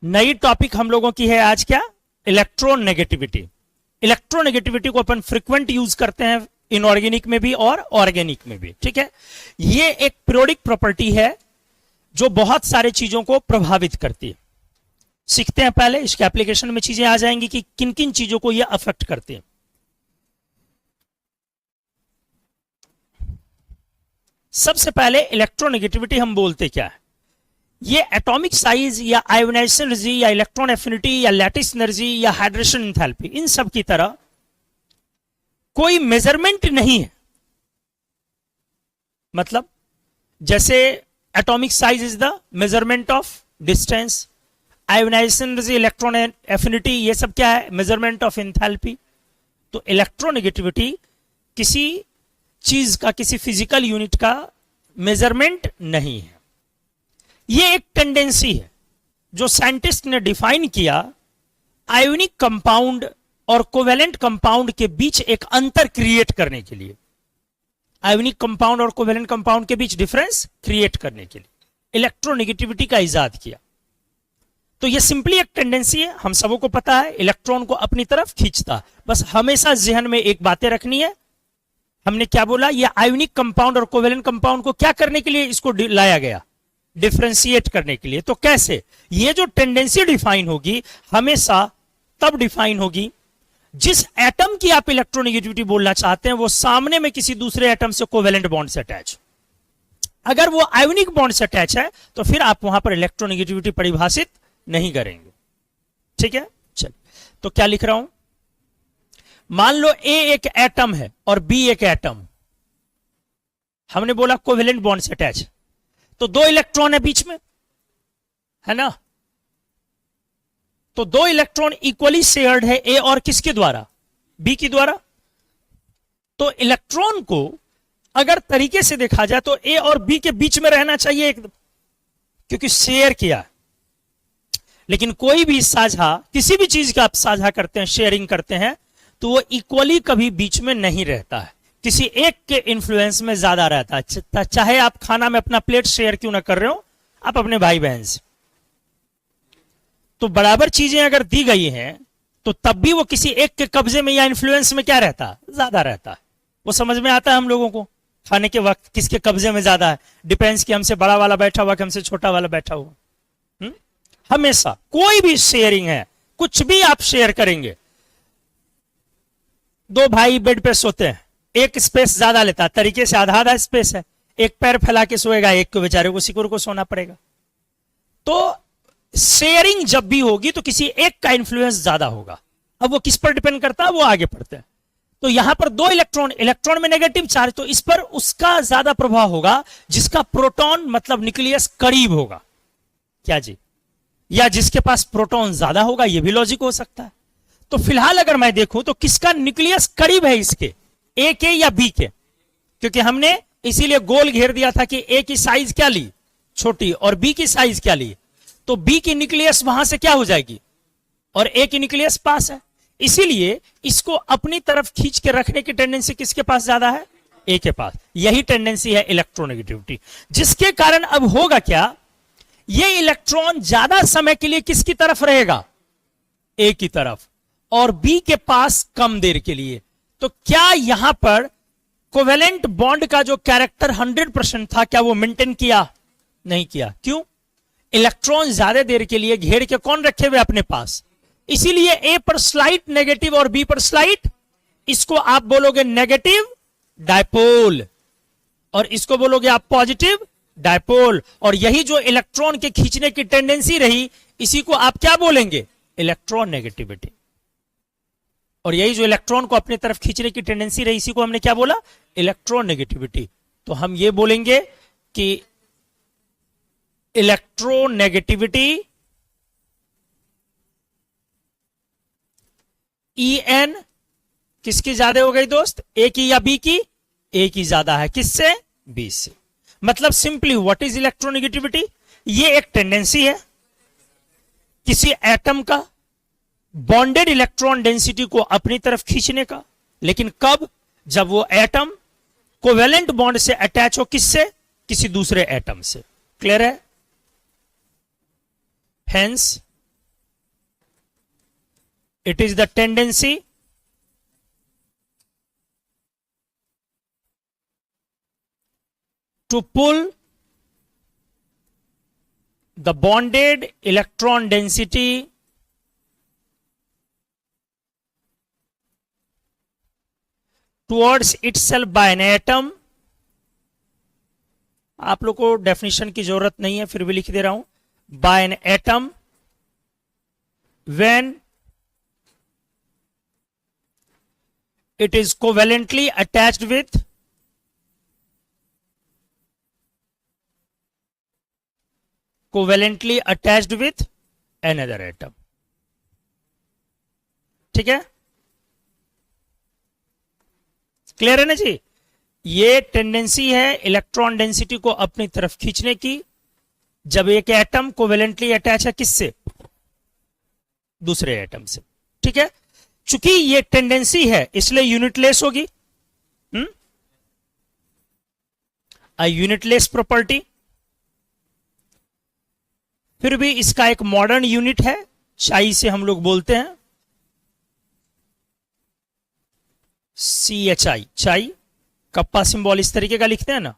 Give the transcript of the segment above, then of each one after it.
नई टॉपिक हम लोगों की है आज क्या? इलेक्ट्रोनेगेटिविटी। इलेक्ट्रोनेगेटिविटी को अपन फ्रीक्वेंट यूज करते हैं इनऑर्गेनिक में भी और ऑर्गेनिक में भी, ठीक है। ये एक पीरियोडिक प्रॉपर्टी है जो बहुत सारे चीजों को प्रभावित करती है। सीखते हैं पहले, इसके एप्लीकेशन में चीजें आ जाएंगी कि किन किन चीजों को ये अफेक्ट करती है। सबसे पहले इलेक्ट्रोनेगेटिविटी हम बोलते क्या है? ये एटॉमिक साइज या आयोनाइजेशन एनर्जी या इलेक्ट्रॉन एफिनिटी या लैटिस एनर्जी या हाइड्रेशन एंथैल्पी, इन सब की तरह कोई मेजरमेंट नहीं है। मतलब जैसे atomic size is the measurement of distance, ionisation energy, electron affinity, ये सब क्या है? Measurement of enthalpy. तो इलेक्ट्रोनेगेटिविटी किसी चीज का, किसी फिजिकल यूनिट का मेजरमेंट नहीं है। ये एक टेंडेंसी है जो साइंटिस्ट ने डिफाइन किया आयोनिक कंपाउंड और कोवेलेंट कंपाउंड के बीच एक अंतर क्रिएट करने के लिए। आयोनिक कंपाउंड और कोवेलेंट कंपाउंड के बीच डिफरेंस क्रिएट करने के लिए इलेक्ट्रोनेगेटिविटी का इजाद किया। तो ये सिंपली एक टेंडेंसी है, हम सबों को पता है, इलेक्ट्रॉन को अपनी तरफ खींचता। बस हमेशा जहन में एक बातें रखनी है। हमने क्या बोला? ये आयोनिक कंपाउंड और कोवेलेंट कंपाउंड को क्या करने के लिए इसको लाया गया? डिफरेंशिएट करने के लिए। तो कैसे? ये जो टेंडेंसी डिफाइन होगी हमेशा तब डिफाइन होगी जिस एटम की आप इलेक्ट्रोनेगेटिविटी बोलना चाहते हैं वो सामने में किसी दूसरे एटम से कोवेलेंट बॉन्ड से अटैच। अगर वो आयोनिक बॉन्ड से अटैच है तो फिर आप वहां पर इलेक्ट्रोनेगेटिविटी परिभाषित नहीं करेंगे, ठीक है। चलिए, तो क्या लिख रहा हूं? मान लो ए एक एटम है और बी एक एटम, हमने बोला कोवेलेंट बॉन्ड से अटैच, तो दो इलेक्ट्रॉन है बीच में, है ना। तो दो इलेक्ट्रॉन इक्वली शेयर्ड है ए और किसके द्वारा? बी के द्वारा। तो इलेक्ट्रॉन को अगर तरीके से देखा जाए तो ए और बी के बीच में रहना चाहिए एकदम, क्योंकि शेयर किया। लेकिन कोई भी साझा, किसी भी चीज का आप साझा करते हैं, शेयरिंग करते हैं, तो वो इक्वली कभी बीच में नहीं रहता है, किसी एक के इन्फ्लुएंस में ज्यादा रहता है। चाहे आप खाना में अपना प्लेट शेयर क्यों ना कर रहे हो, आप अपने भाई बहन से, तो बराबर चीजें अगर दी गई हैं तो तब भी वो किसी एक के कब्जे में या इन्फ्लुएंस में क्या रहता है? ज्यादा रहता है। वो समझ में आता है हम लोगों को खाने के वक्त किसके कब्जे में ज्यादा है। डिपेंड्स कि हमसे बड़ा वाला बैठा हुआ कि हमसे छोटा वाला बैठा हुआ। हमेशा कोई भी शेयरिंग है, कुछ भी आप शेयर करेंगे, दो भाई बेड पे सोते हैं, एक स्पेस ज्यादा लेता है, तरीके से आधा आधा स्पेस है, एक पैर फैला के सोएगा, एक को बेचारे को सिकुड़ को सोना पड़ेगा। तो शेयरिंग जब भी होगी तो किसी एक का इंफ्लुएंस ज्यादा होगा। अब वो किस पर डिपेंड करता है? वो आगे पढ़ते हैं। तो यहां पर दो इलेक्ट्रॉन में नेगेटिव चार्ज, तो इस पर उसका ज्यादा प्रभाव होगा जिसका प्रोटॉन मतलब न्यूक्लियस करीब होगा। क्या जी? या जिसके पास प्रोटॉन ज्यादा होगा, यह भी लॉजिक हो सकता है। तो फिलहाल अगर मैं देखूं तो किसका न्यूक्लियस करीब है इसके, ए के या बी के? क्योंकि हमने इसीलिए गोल घेर दिया था कि ए की साइज क्या ली? छोटी, और बी की साइज क्या ली? तो बी की न्यूक्लियस वहां से क्या हो जाएगी और ए की न्यूक्लियस पास है, इसीलिए इसको अपनी तरफ खींच के रखने की टेंडेंसी किसके पास ज्यादा है? ए के पास। यही टेंडेंसी है इलेक्ट्रोनेगेटिविटी, जिसके कारण अब होगा क्या? ये इलेक्ट्रॉन ज्यादा समय के लिए किसकी तरफ रहेगा? ए की तरफ, और बी के पास कम देर के लिए। तो क्या यहां पर कोवेलेंट बॉन्ड का जो कैरेक्टर 100% था, क्या वो मेंटेन किया? नहीं किया। क्यों? इलेक्ट्रॉन ज्यादा देर के लिए घेर के कौन रखे हुए अपने पास, इसीलिए ए पर स्लाइट नेगेटिव और बी पर स्लाइट, इसको आप बोलोगे नेगेटिव डायपोल और इसको बोलोगे आप पॉजिटिव डायपोल। और यही जो इलेक्ट्रॉन के खींचने की टेंडेंसी रही, इसी को आप क्या बोलेंगे? Electron negativity. और यही जो इलेक्ट्रॉन को अपनी तरफ खींचने की टेंडेंसी रही, इसी को हमने क्या बोला? Electron negativity. तो हम ये बोलेंगे कि इलेक्ट्रोनेगेटिविटी En किसकी ज्यादा हो गई दोस्त? ए की या बी की? ए की ज्यादा है। किससे? बी से। मतलब सिंपली व्हाट इज इलेक्ट्रोनेगेटिविटी? ये एक टेंडेंसी है किसी एटम का बॉन्डेड इलेक्ट्रॉन डेंसिटी को अपनी तरफ खींचने का, लेकिन कब? जब वो एटम कोवेलेंट बॉन्ड से अटैच हो, किससे? किसी दूसरे एटम से। क्लियर है? Hence It is the tendency to pull the bonded electron density towards itself by an atom. आप लोग को डेफिनेशन की जरूरत नहीं है, फिर भी लिख दे रहा हूं. By an atom when it is covalently attached with another atom. ठीक है, क्लियर है ना जी. ये टेंडेंसी है इलेक्ट्रॉन डेंसिटी को अपनी तरफ खींचने की जब एक एटम कोवेलेंटली अटैच है किससे, दूसरे एटम से. ठीक है, चूंकि ये टेंडेंसी है इसलिए यूनिटलेस होगी. अ यूनिटलेस प्रॉपर्टी. फिर भी इसका एक मॉडर्न यूनिट है, चाई से हम लोग बोलते हैं CHI, चाई. कप्पा सिंबल इस तरीके का लिखते हैं ना,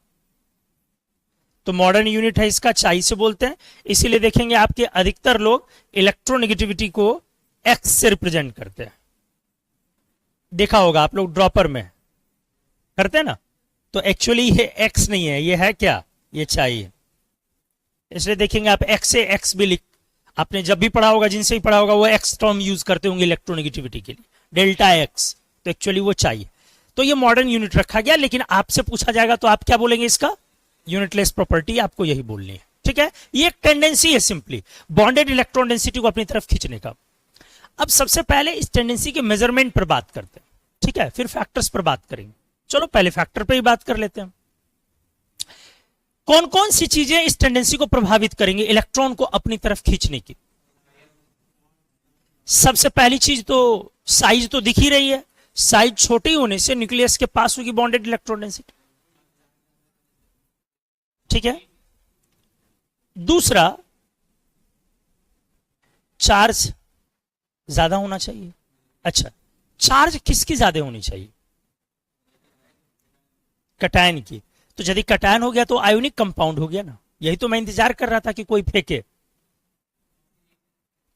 तो मॉडर्न यूनिट है इसका, चाई से बोलते हैं. इसीलिए देखेंगे आपके अधिकतर लोग इलेक्ट्रोनेगेटिविटी को एक्स से रिप्रेजेंट करते हैं. देखा होगा आप लोग ड्रॉपर में करते हैं ना, तो एक्चुअली ये एक्स नहीं है, ये है क्या, ये चाई है. इसलिए देखेंगे आप एक्स से एक्स भी लिख, आपने जब भी पढ़ा होगा, जिनसे भी पढ़ा होगा, वो एक्स टर्म यूज करते होंगे इलेक्ट्रोनेगेटिविटी के लिए, डेल्टा एक्स, तो एक्चुअली वो चाहिए. तो ये मॉडर्न यूनिट रखा गया, लेकिन आपसे पूछा जाएगा तो आप क्या बोलेंगे, इसका यूनिटलेस प्रॉपर्टी आपको यही बोलनी है. ठीक है, ये एक टेंडेंसी है सिंपली बॉन्डेड इलेक्ट्रॉन डेंसिटी को अपनी तरफ खींचने का. अब सबसे पहले इस टेंडेंसी के मेजरमेंट पर बात करते हैं. ठीक है, फिर फैक्टर्स पर बात करेंगे. चलो पहले फैक्टर पर ही बात कर लेते हैं. कौन कौन सी चीजें इस टेंडेंसी को प्रभावित करेंगे इलेक्ट्रॉन को अपनी तरफ खींचने की. सबसे पहली चीज तो साइज तो दिख ही रही है. साइज छोटी होने से न्यूक्लियस के पास होगी बॉन्डेड इलेक्ट्रॉन डेंसिटी. ठीक है, दूसरा चार्ज ज्यादा होना चाहिए. अच्छा, चार्ज किसकी ज्यादा होनी चाहिए, कटायन की. तो यदि कटायन हो गया तो आयोनिक कंपाउंड हो गया ना. यही तो मैं इंतजार कर रहा था कि कोई फेंके,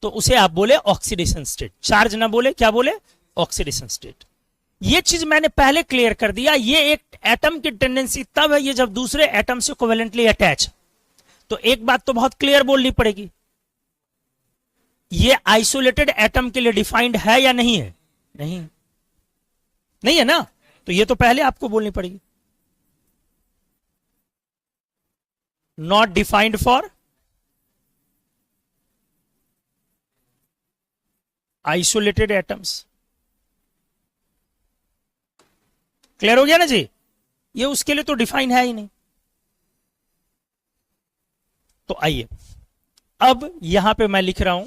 तो उसे आप बोले ऑक्सीडेशन स्टेट. चार्ज ना बोले, क्या बोले, ऑक्सीडेशन स्टेट. ये चीज मैंने पहले क्लियर कर दिया. ये एक एटम की टेंडेंसी तब है ये जब दूसरे एटम से कोवेलेंटली अटैच. तो एक बात तो बहुत क्लियर बोलनी पड़ेगी, ये आइसोलेटेड एटम के लिए डिफाइंड है या नहीं है, नहीं है ना. तो ये तो पहले आपको बोलनी पड़ेगी. Not defined for isolated atoms. Clear हो गया ना जी. ये उसके लिए तो डिफाइन है ही नहीं. तो आइए अब यहां पे मैं लिख रहा हूं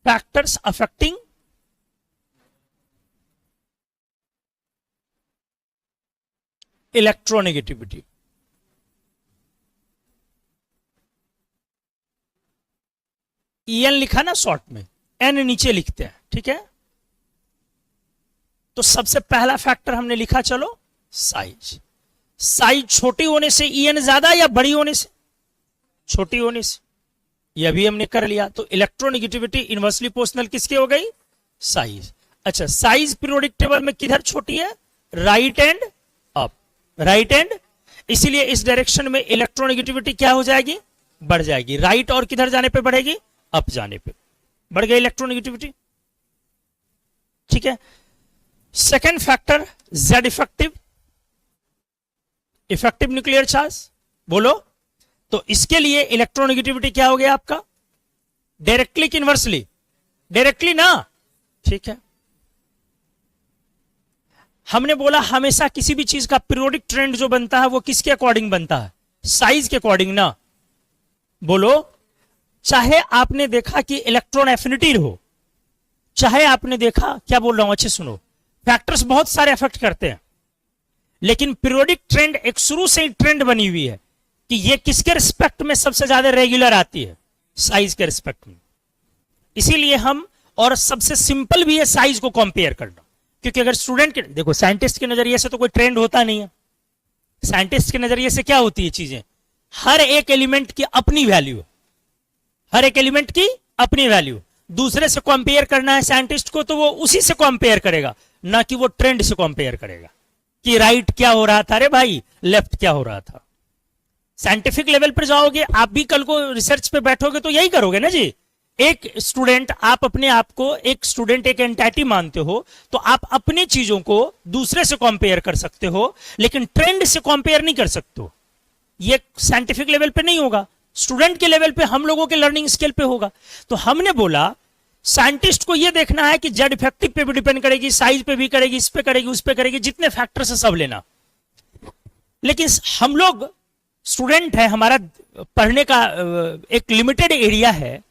फैक्टर्स अफेक्टिंग इलेक्ट्रोनेगेटिविटी. EN लिखा ना शॉर्ट में, N नीचे लिखते हैं. ठीक है, तो सबसे पहला फैक्टर हमने लिखा, चलो साइज. साइज छोटी होने से EN ज्यादा या बड़ी होने से, छोटी होने से. यह भी हमने कर लिया. तो इलेक्ट्रोनेगेटिविटी इनवर्सली प्रोपोर्शनल किसकी हो गई, साइज. अच्छा, साइज पीरियोडिक टेबल में किधर छोटी है, right and up, right and. इसीलिए इस डायरेक्शन में इलेक्ट्रोनेगेटिविटी क्या हो जाएगी, बढ़ जाएगी. राइट और किधर जाने पे बढ़ेगी, अप जाने पे बढ़ गई इलेक्ट्रोनेगेटिविटी. ठीक है, second factor Z effective, effective nuclear charge. बोलो, तो इसके लिए इलेक्ट्रोनेगेटिविटी क्या हो गया आपका, डायरेक्टली कि इनवर्सली, डायरेक्टली ना. ठीक है, हमने बोला हमेशा किसी भी चीज का पीरियोडिक ट्रेंड जो बनता है वो किसके अकॉर्डिंग बनता है, साइज के अकॉर्डिंग ना. बोलो, चाहे आपने देखा कि इलेक्ट्रॉन एफिनिटी हो, चाहे आपने देखा, क्या बोल रहा हूं अच्छे सुनो, फैक्टर्स बहुत सारे अफेक्ट करते हैं, लेकिन पीरियोडिक ट्रेंड एक शुरू से ही ट्रेंड बनी हुई है कि ये किसके रिस्पेक्ट में सबसे ज्यादा रेगुलर आती है, साइज के रिस्पेक्ट में. इसीलिए हम और सबसे सिंपल भी है साइज को कंपेयर करना, क्योंकि अगर स्टूडेंट के, देखो साइंटिस्ट के नजरिए से तो कोई ट्रेंड होता नहीं है, साइंटिस्ट के नजरिए से क्या होती है चीजें, हर एक एलिमेंट की अपनी वैल्यू, हर एक एलिमेंट की अपनी वैल्यू, दूसरे से कंपेयर करना है साइंटिस्ट को तो वो उसी से कंपेयर करेगा, ना कि वो ट्रेंड से कंपेयर करेगा कि राइट क्या हो रहा था, अरे भाई लेफ्ट क्या हो रहा था। साइंटिफिक लेवल पर जाओगे आप भी, कल को रिसर्च पे बैठोगे तो यही करोगे ना जी। एक स्टूडेंट, आप अपने आप को एक स्टूडेंट, एक एंटाइटी मानते हो, तो आप अपनी चीजों को दूसरे से कंपेयर कर सकते हो, लेकिन ट्रेंड से कंपेयर नहीं कर सकते हो। ये साइंटिफिक लेवल पे नहीं होगा, स्टूडेंट के लेवल पे, हम लोगों के लर्निंग स्केल पे होगा। तो हमने बोला साइंटिस्ट को यह देखना है कि जेड इफेक्टिव पे भी डिपेंड करेगी, साइज पे भी करेगी, इस पे करेगी, उस पे करेगी, जितने फैक्टर से सब लेना। लेकिन हम लोग स्टूडेंट है, हमारा पढ़ने का एक लिमिटेड एरिया है,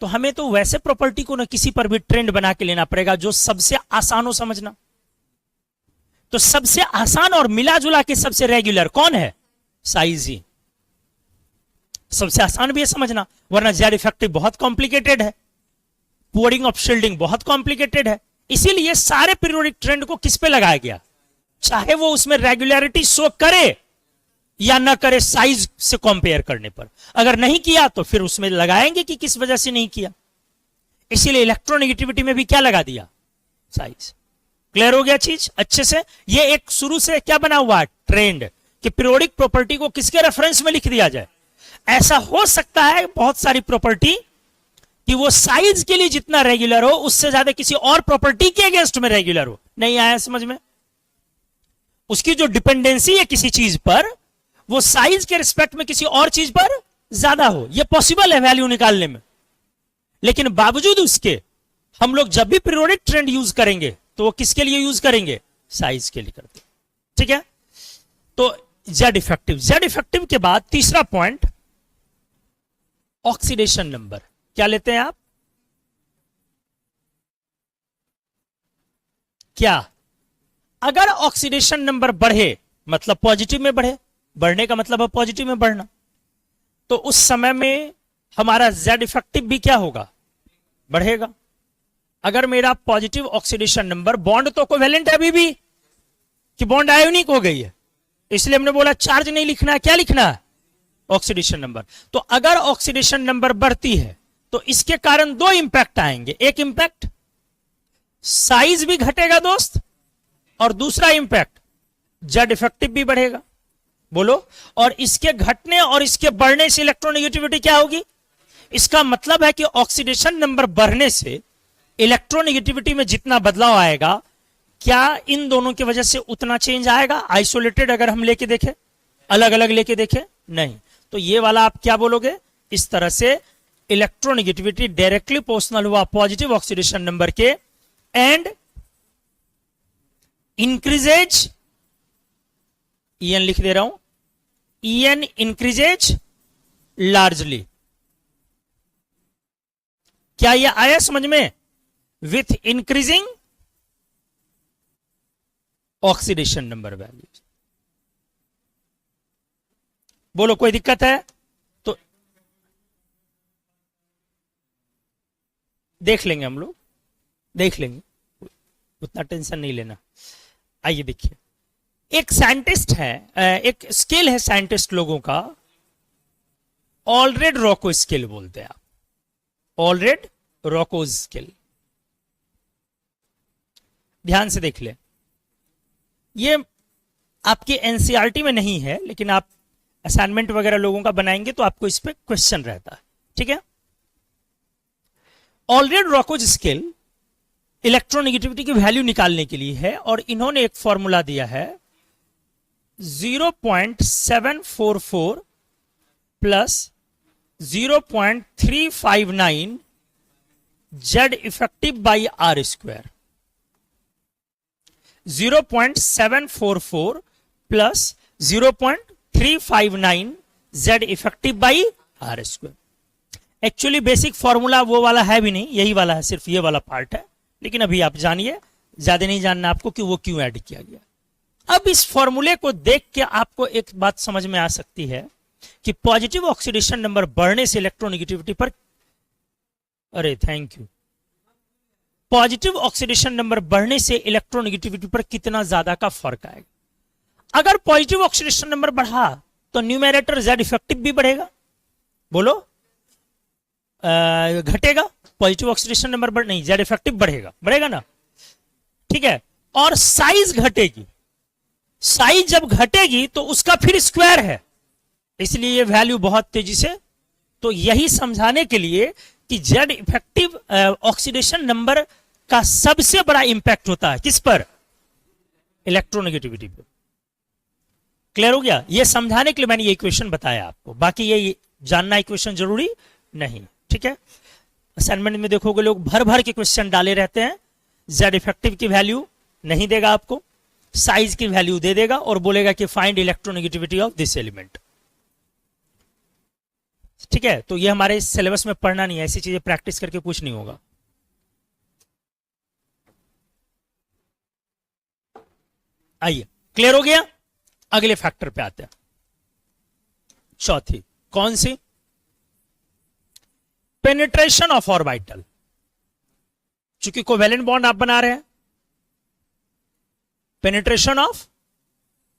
तो हमें तो वैसे प्रॉपर्टी को ना किसी पर भी ट्रेंड बना के लेना पड़ेगा जो सबसे आसान हो समझना। तो सबसे आसान और मिला जुला के सबसे रेगुलर कौन है, साइज ही सबसे आसान भी है समझना, वरना जेड इफेक्टिव बहुत कॉम्प्लिकेटेड है, पोरिंग ऑफ शील्डिंग बहुत कॉम्प्लिकेटेड है। इसीलिए सारे पीरियोडिक ट्रेंड को किस पे लगाया गया, चाहे वो उसमें रेगुलरिटी शो करे या ना करे, साइज से कंपेयर करने पर। अगर नहीं किया तो फिर उसमें लगाएंगे कि किस वजह से नहीं किया, इसीलिए इलेक्ट्रोनेगेटिविटी में भी क्या लगा दिया, साइज। क्लियर हो गया चीज अच्छे से। ये एक शुरू से क्या बना हुआ है, ट्रेंड, कि पीरियोडिक प्रॉपर्टी को किसके रेफरेंस में लिख दिया जाए। ऐसा हो सकता है बहुत सारी प्रॉपर्टी कि वो साइज के लिए जितना रेगुलर हो उससे ज्यादा किसी और प्रॉपर्टी के अगेंस्ट में रेगुलर हो। नहीं आया समझ में, उसकी जो डिपेंडेंसी है किसी चीज पर, वो साइज के रिस्पेक्ट में किसी और चीज पर ज्यादा हो। यह पॉसिबल है वैल्यू निकालने में, लेकिन बावजूद उसके हम लोग जब भी पीरियोडिक ट्रेंड यूज करेंगे तो वो किसके लिए यूज करेंगे, साइज के लिए करते। ठीक है, तो जेड इफेक्टिव। जेड इफेक्टिव के बाद तीसरा पॉइंट ऑक्सीडेशन नंबर। क्या लेते हैं आप, क्या अगर ऑक्सीडेशन नंबर बढ़े, मतलब पॉजिटिव में बढ़े, बढ़ने का मतलब है पॉजिटिव में बढ़ना, तो उस समय में हमारा जेड इफेक्टिव भी क्या होगा, बढ़ेगा। अगर मेरा पॉजिटिव ऑक्सीडेशन नंबर, बॉन्ड तो कोवेलेंट है अभी भी कि बॉन्ड आयोनिक हो गई है, इसलिए हमने बोला चार्ज नहीं लिखना है, क्या लिखना है, ऑक्सीडेशन नंबर। तो अगर ऑक्सीडेशन नंबर बढ़ती है तो इसके कारण दो इंपैक्ट आएंगे। एक इंपैक्ट साइज भी घटेगा दोस्त, और दूसरा इंपैक्ट जेड इफेक्टिव भी बढ़ेगा। बोलो, और इसके घटने और इसके बढ़ने से इलेक्ट्रोनेगेटिविटी क्या होगी। इसका मतलब है कि ऑक्सीडेशन नंबर बढ़ने से इलेक्ट्रोनेगेटिविटी में जितना बदलाव आएगा, क्या इन दोनों की वजह से उतना चेंज आएगा। आइसोलेटेड अगर हम लेके देखें, अलग अलग लेके देखें, नहीं। तो ये वाला आप क्या बोलोगे, इस तरह से इलेक्ट्रोनेगेटिविटी डायरेक्टली प्रोपोर्शनल हुआ पॉजिटिव ऑक्सीडेशन नंबर के, एंड इंक्रीजेज, ईएन लिख दे रहा हूं, ईएन इंक्रीजेज लार्जली। क्या यह आया समझ में, with increasing oxidation number values. बोलो कोई दिक्कत है तो देख लेंगे, हम लोग देख लेंगे, उतना टेंशन नहीं लेना। आइए देखिए, एक साइंटिस्ट है, एक स्केल है साइंटिस्ट लोगों का, ऑलरेड रॉको स्केल बोलते हैं आप, ऑलरेड रॉको स्केल। ध्यान से देख ले, ये आपके एनसीईआरटी में नहीं है, लेकिन आप असाइनमेंट वगैरह लोगों का बनाएंगे तो आपको इस पे क्वेश्चन रहता है। ठीक है, ऑलरेड रॉको स्केल इलेक्ट्रोनेगेटिविटी की वैल्यू निकालने के लिए है, और इन्होंने एक फॉर्मूला दिया है 0.744 plus 0.359 Z effective by R square. 0.744 plus 0.359 Z effective by R square. Actually basic formula वो वाला है भी नहीं, यही वाला है, सिर्फ ये वाला पार्ट है, लेकिन अभी आप जानिए, ज्यादा नहीं जानना आपको कि वो क्यों ऐड किया गया। अब इस फॉर्मूले को देख के आपको एक बात समझ में आ सकती है कि पॉजिटिव ऑक्सीडेशन नंबर बढ़ने से इलेक्ट्रोनेगेटिविटी पर, अरे thank you, positive oxidation number बढ़ने से इलेक्ट्रोनेगेटिविटी पर कितना ज्यादा का फर्क आएगा। अगर पॉजिटिव ऑक्सीडेशन नंबर बढ़ा तो न्यूमेरेटर जेड इफेक्टिव भी बढ़ेगा, बोलो घटेगा। पॉजिटिव ऑक्सीडेशन नंबर बढ़ नहीं, जेड इफेक्टिव बढ़ेगा, बढ़ेगा ना, ठीक है। और साइज घटेगी, साइज जब घटेगी तो उसका फिर स्क्वायर है, इसलिए ये वैल्यू बहुत तेजी से। तो यही समझाने के लिए कि जेड इफेक्टिव ऑक्सीडेशन नंबर का सबसे बड़ा इंपैक्ट होता है किस पर, इलेक्ट्रोनेगेटिविटी पे। क्लियर हो गया? ये समझाने के लिए मैंने ये इक्वेशन बताया आपको, बाकी ये जानना इक्वेशन जरूरी नहीं, ठीक है। असाइनमेंट में देखोगे लोग भर भर के क्वेश्चन डाले रहते हैं, जेड इफेक्टिव की वैल्यू नहीं देगा आपको, साइज की वैल्यू दे देगा और बोलेगा कि find electronegativity of this element, ठीक है। तो ये हमारे सिलेबस में पढ़ना नहीं है, ऐसी चीजें प्रैक्टिस करके कुछ नहीं होगा। आइए, क्लियर हो गया? अगले फैक्टर पे आते हैं, चौथी कौन सी, पेनिट्रेशन ऑफ ऑर्बिटल। चूंकि कोवेलेंट बॉन्ड आप बना रहे हैं, पेनिट्रेशन ऑफ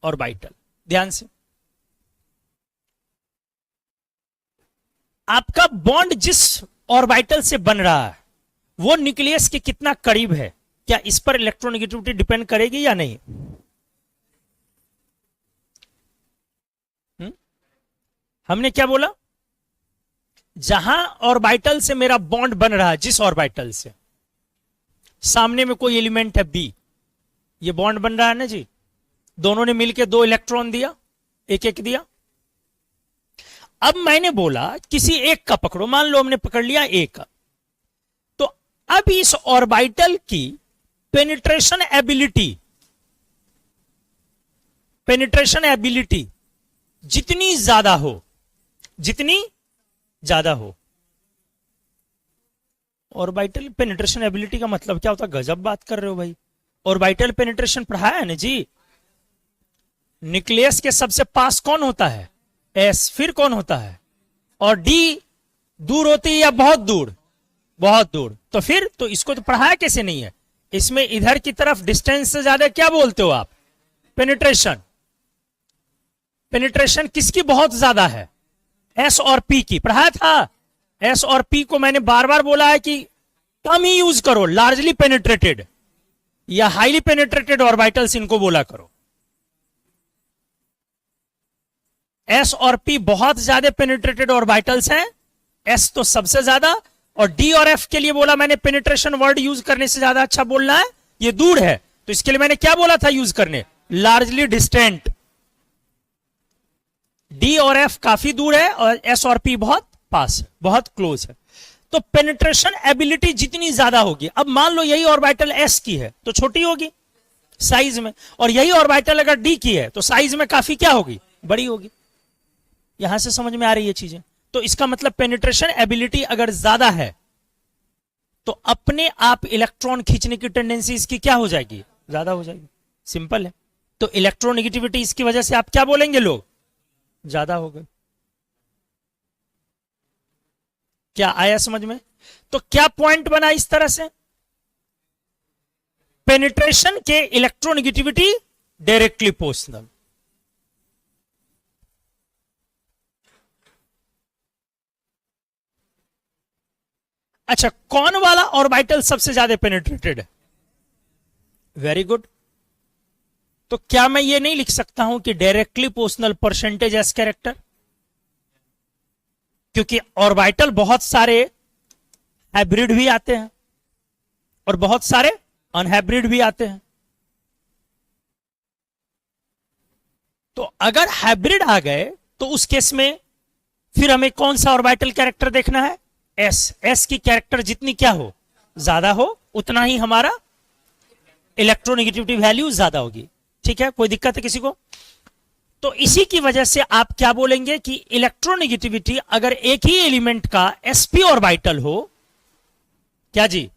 ऑर्बिटल, ध्यान से, आपका बॉन्ड जिस ऑर्बिटल से बन रहा है वो न्यूक्लियस के कितना करीब है, क्या इस पर इलेक्ट्रोनेगेटिविटी डिपेंड करेगी या नहीं? हमने क्या बोला, जहां ऑर्बिटल से मेरा बॉन्ड बन रहा है, जिस ऑर्बिटल से, सामने में कोई एलिमेंट है बी, ये बॉन्ड बन रहा है ना जी, दोनों ने मिलकर 2 इलेक्ट्रॉन दिया, एक एक दिया। अब मैंने बोला किसी एक का पकड़ो, मान लो हमने पकड़ लिया ए का, तो अब इस ऑर्बिटल की पेनिट्रेशन एबिलिटी जितनी ज्यादा हो, जितनी ज्यादा हो, ऑर्बिटल पेनिट्रेशन एबिलिटी का मतलब क्या होता है? गजब बात कर रहे हो भाई, ऑर्बिटल पेनिट्रेशन पढ़ाया है ना जी। न्यूक्लियस के सबसे पास कौन होता है? एस, फिर कौन होता है? और डी दूर होती है या बहुत दूर? बहुत दूर। तो फिर तो इसको तो पढ़ाया कैसे नहीं है? इसमें इधर की तरफ डिस्टेंस से ज्यादा क्या बोलते हो आप? पेनिट्रेशन। पेनिट्रेशन किसकी बहुत ज्यादा है? एस और पी की, पढ़ाया था। एस और पी को मैंने बार बार बोला है कि कम ही यूज करो, लार्जली पेनिट्रेटेड या हाईली पेनिट्रेटेड ऑर्बिटल्स इनको बोला करो। एस और पी बहुत ज्यादा पेनिट्रेटेड ऑर्बिटल्स हैं, एस तो सबसे ज्यादा, और डी और एफ के लिए बोला मैंने पेनिट्रेशन वर्ड यूज करने से ज्यादा अच्छा बोलना है, ये दूर है, तो इसके लिए मैंने क्या बोला था यूज करने? Largely distant. डी और एफ काफी दूर है और एस और पी बहुत पास है, बहुत क्लोज है। तो पेनिट्रेशन एबिलिटी जितनी ज्यादा होगी, अब मान लो यही ऑर्बिटल एस की है तो छोटी होगी साइज में, और यही ऑर्बिटल अगर डी की है तो साइज में काफी क्या होगी? बड़ी होगी। यहां से समझ में आ रही है चीजें? तो इसका मतलब पेनिट्रेशन एबिलिटी अगर ज्यादा है तो अपने आप इलेक्ट्रॉन खींचने की टेंडेंसी इसकी क्या हो जाएगी? ज्यादा हो जाएगी। सिंपल है। तो इलेक्ट्रोनेगेटिविटी इसकी वजह से आप क्या बोलेंगे लोग? ज्यादा हो गई। क्या आया समझ में? तो क्या पॉइंट बना इस तरह से? पेनिट्रेशन के इलेक्ट्रोनेगेटिविटी डायरेक्टली प्रोपोर्शनल। अच्छा, कौन वाला ऑर्बिटल सबसे ज्यादा पेनिट्रेटेड है? Very good. तो क्या मैं ये नहीं लिख सकता हूं कि directly proportional percentage S character? क्योंकि ऑर्बिटल बहुत सारे हाइब्रिड भी आते हैं और बहुत सारे अनहाइब्रिड भी आते हैं। तो अगर हाइब्रिड आ गए तो उस केस में फिर हमें कौन सा ऑर्बिटल कैरेक्टर देखना है? एस। एस की कैरेक्टर जितनी क्या हो? ज्यादा हो, उतना ही हमारा इलेक्ट्रोनेगेटिविटी वैल्यू ज्यादा होगी। ठीक है, कोई दिक्कत है किसी को? तो इसी की वजह से आप क्या बोलेंगे कि इलेक्ट्रोनेगेटिविटी अगर एक ही एलिमेंट का sp ऑर्बिटल हो, क्या जी,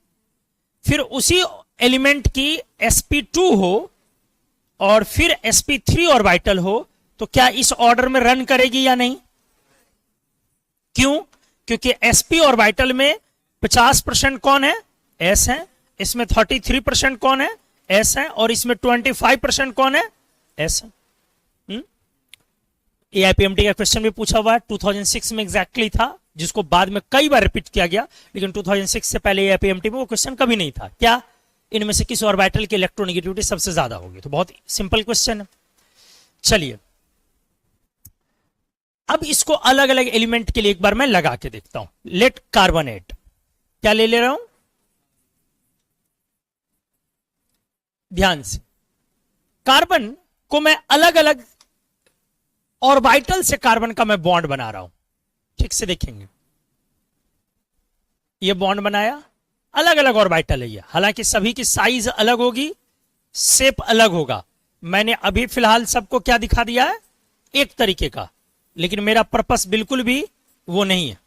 फिर उसी एलिमेंट की sp2 हो और फिर sp3 ऑर्बिटल हो, तो क्या इस ऑर्डर में रन करेगी या नहीं? क्यों? क्योंकि sp ऑर्बिटल में 50% कौन है? s है, इसमें 33% कौन है, एस है, और इसमें 25% कौन है, एस है। एआईपीएमटी का क्वेश्चन भी पूछा हुआ है, 2006 में एग्जैक्टली था, जिसको बाद में कई बार रिपीट किया गया, लेकिन 2006 से पहले एआईपीएमटी में वो क्वेश्चन कभी नहीं था। क्या, इनमें से किस ऑर्बिटल की इलेक्ट्रोनेगेटिविटी सबसे ज्यादा होगी? तो बहुत सिंपल क्वेश्चन है। चलिए अब इसको अलग अलग एलिमेंट के लिए एक बार मैं लगा के देखता हूं। लेट कार्बोनेट, क्या ले रहा हूं, ध्यान से, कार्बन को मैं अलग अलग ऑर्बिटल से कार्बन का मैं बॉन्ड बना रहा हूं। ठीक से देखेंगे, ये बॉन्ड बनाया, अलग अलग ऑर्बिटल है ये, हालांकि सभी की साइज अलग होगी, शेप अलग होगा। मैंने अभी फिलहाल सबको क्या दिखा दिया है, एक तरीके का, लेकिन मेरा पर्पस बिल्कुल भी वो नहीं है।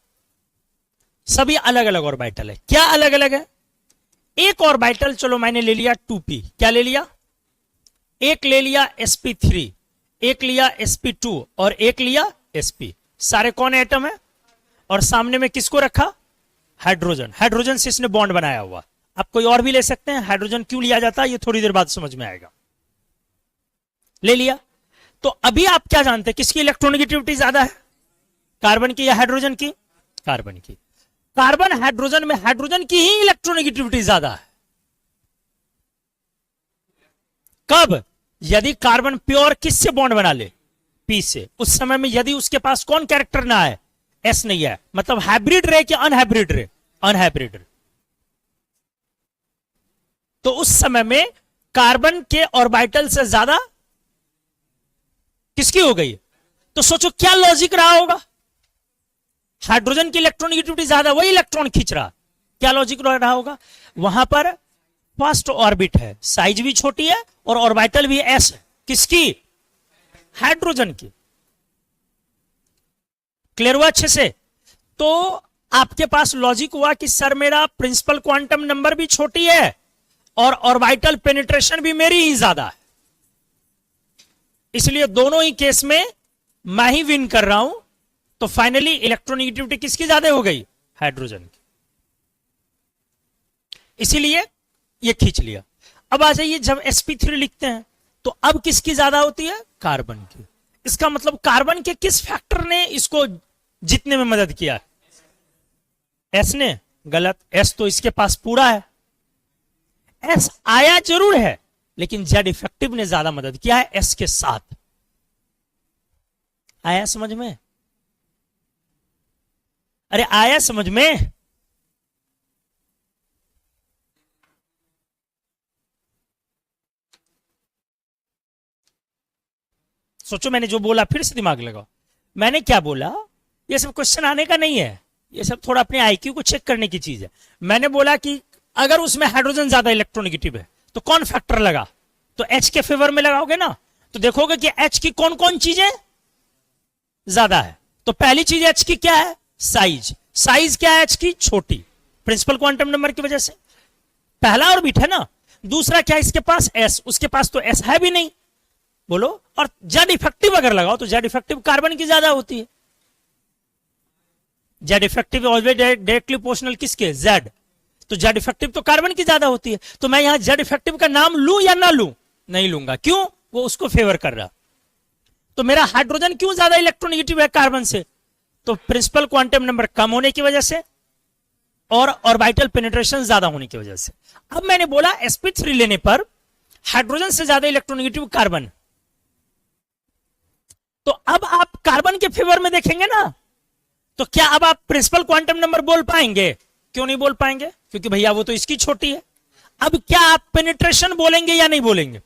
सभी अलग अलग ऑर्बिटल है। क्या अलग अलग है? एक ऑर्बिटल चलो मैंने ले लिया 2p, क्या ले लिया, एक ले लिया sp3, एक लिया sp2 और एक लिया sp। सारे कौन एटम है, और सामने में किसको रखा, हाइड्रोजन। हाइड्रोजन से इसने बॉन्ड बनाया हुआ। आप कोई और भी ले सकते हैं, हाइड्रोजन क्यों लिया जाता है ये थोड़ी देर बाद समझ में आएगा। ले लिया, तो अभी आप क्या जानते हैं, किसकी इलेक्ट्रोनेगेटिविटी ज्यादा है, कार्बन की या हाइड्रोजन की? कार्बन की। कार्बन हाइड्रोजन में हाइड्रोजन की ही इलेक्ट्रोनेगेटिविटी ज्यादा है। कब? यदि कार्बन प्योर किससे बॉन्ड बना ले, पी से। उस समय में यदि उसके पास कौन कैरेक्टर ना है, एस नहीं है, मतलब हाइब्रिड रे कि अनहाइब्रिड रे, अनहाइब्रिड रे। तो उस समय में कार्बन के ऑर्बिटल से ज्यादा किसकी हो गई? तो सोचो क्या लॉजिक रहा होगा, हाइड्रोजन की इलेक्ट्रोनेगेटिविटी ज्यादा, वही इलेक्ट्रॉन खींच रहा, क्या लॉजिक रहा होगा? वहां पर फर्स्ट ऑर्बिट है, साइज भी छोटी है और ऑर्बिटल भी एस है, किसकी? हाइड्रोजन की। क्लियर हुआ अच्छे से? तो आपके पास लॉजिक हुआ कि सर मेरा प्रिंसिपल क्वांटम नंबर भी छोटी है और ऑर्बिटल पेनिट्रेशन भी मेरी ही ज्यादा है, इसलिए दोनों ही केस में मैं ही विन कर रहा हूं। तो फाइनली इलेक्ट्रोनेगेटिविटी किसकी ज्यादा हो गई? हाइड्रोजन की। इसीलिए ये खींच लिया। अब आ जाइए, जब sp3 लिखते हैं तो अब किसकी ज्यादा होती है? कार्बन की। इसका मतलब कार्बन के किस फैक्टर ने इसको जीतने में मदद किया है? एस ने? गलत, एस तो इसके पास पूरा है, एस आया जरूर है, लेकिन जेड इफेक्टिव ने ज्यादा मदद किया है एस के साथ। आया समझ में? अरे आया समझ में? सोचो मैंने जो बोला, फिर से दिमाग लगाओ। मैंने क्या बोला? ये सब क्वेश्चन आने का नहीं है, ये सब थोड़ा अपने आईक्यू को चेक करने की चीज है। मैंने बोला कि अगर उसमें हाइड्रोजन ज्यादा इलेक्ट्रोनेगेटिव है तो कौन फैक्टर लगा? तो एच के फेवर में लगाओगे ना, तो देखोगे कि एच की कौन कौन चीजें ज्यादा है। तो पहली चीज एच की क्या है? साइज। साइज क्या है एच की? छोटी, प्रिंसिपल क्वांटम नंबर की वजह से। पहला ऑर्बिट है ना। दूसरा क्या है इसके पास? एस। उसके पास तो एस है भी नहीं, बोलो। और जेड इफेक्टिव अगर लगाओ तो जेड इफेक्टिव कार्बन की ज्यादा होती है। Z effective always directly proportional किसके? जेड। तो जेड इफेक्टिव तो कार्बन की ज्यादा होती है। तो मैं यहां जेड इफेक्टिव का नाम लूं या ना लूं? नहीं लूंगा। क्यों? वो उसको फेवर कर रहा। तो मेरा हाइड्रोजन क्यों ज्यादा इलेक्ट्रोनेगेटिव है कार्बन से? तो प्रिंसिपल क्वांटम नंबर कम होने की वजह से और ऑर्बिटल पेनिट्रेशन ज्यादा होने की वजह से। अब मैंने बोला sp3 लेने पर हाइड्रोजन से ज्यादा इलेक्ट्रोनेगेटिव कार्बन। तो अब आप कार्बन के फेवर में देखेंगे ना, तो क्या अब आप प्रिंसिपल क्वांटम नंबर बोल पाएंगे? क्यों नहीं बोल पाएंगे? क्योंकि भैया वो तो इसकी छोटी है। अब क्या आप पेनिट्रेशन बोलेंगे या नहीं बोलेंगे?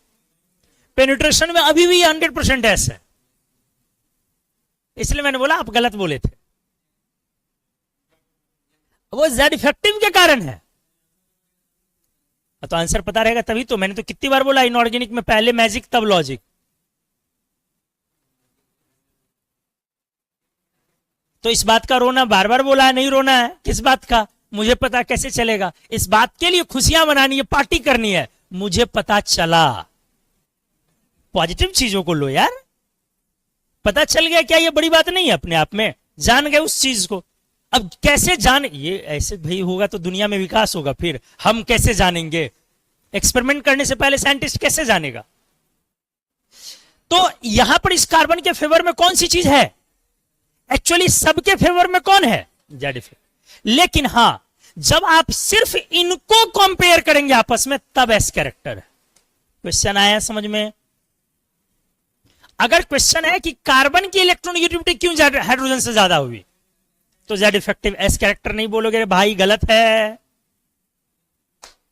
पेनिट्रेशन में अभी भी 100% एस है, इसलिए मैंने बोला आप गलत बोले थे। वो जेड इफेक्टिव के कारण है। तो आंसर पता रहेगा तभी तो। मैंने तो कितनी बार बोला इनऑर्गेनिक में पहले मैजिक तब लॉजिक। तो इस बात का रोना, बार बार बोला है, नहीं रोना है। किस बात का? मुझे पता कैसे चलेगा? इस बात के लिए खुशियां मनानी है, पार्टी करनी है। मुझे पता चला। पॉजिटिव चीजों को लो यार। पता चल गया क्या? ये बड़ी बात नहीं है अपने आप में, जान गए उस चीज को। अब कैसे जान, ये ऐसे भाई होगा तो दुनिया में विकास होगा, फिर हम कैसे जानेंगे? एक्सपेरिमेंट करने से पहले साइंटिस्ट कैसे जानेगा? तो यहां पर इस कार्बन के फेवर में कौन सी चीज है? एक्चुअली सबके फेवर में कौन है? Z effect. लेकिन हां, जब आप सिर्फ इनको कंपेयर करेंगे आपस में, तब एस कैरेक्टर है। क्वेश्चन आया समझ में? अगर क्वेश्चन है कि कार्बन की इलेक्ट्रोनेगेटिविटी क्यों हाइड्रोजन से ज्यादा हुई, तो जेड इफेक्टिव, एस कैरेक्टर नहीं बोलोगे भाई, गलत है।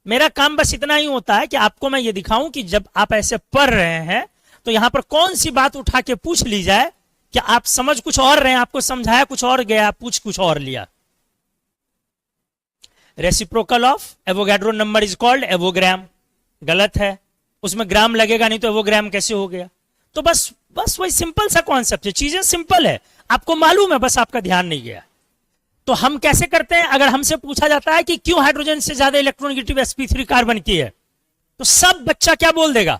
मेरा काम बस इतना ही होता है कि आपको मैं ये दिखाऊं कि जब आप ऐसे पढ़ रहे हैं तो यहां पर कौन सी बात उठा के पूछ ली जाए कि आप समझ कुछ और रहे हैं, आपको समझाया कुछ और गया, पूछ कुछ और लिया। Reciprocal of Avogadro number is called avogram, गलत है, उसमें ग्राम लगेगा नहीं तो एवोग्राम कैसे हो गया? तो बस वही सिंपल सा कॉन्सेप्ट है, चीजें सिंपल है, आपको मालूम है, बस आपका ध्यान नहीं गया। तो हम कैसे करते हैं? अगर हमसे पूछा जाता है कि क्यों हाइड्रोजन से ज्यादा इलेक्ट्रोनेगेटिव sp3 कार्बन की है, तो सब बच्चा क्या बोल देगा?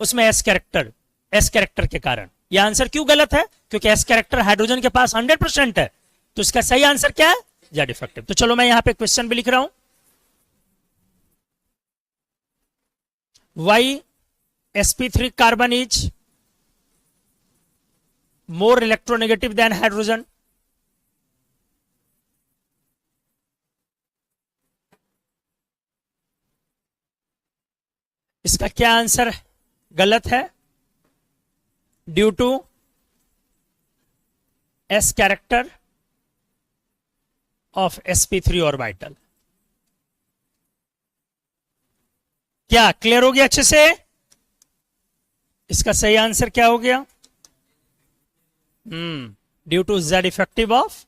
उसमें एस कैरेक्टर के कारण। यह आंसर क्यों गलत है? क्योंकि एस कैरेक्टर हाइड्रोजन के पास 100% है। तो इसका सही आंसर क्या है? Z effective. तो चलो मैं यहां पे क्वेश्चन भी लिख रहा हूं, why sp3 carbon is more electronegative than hydrogen. इसका क्या आंसर गलत है? Due to S character of sp3 orbital. क्या क्लियर हो गया अच्छे से? इसका सही आंसर क्या हो गया? Due to Z effective of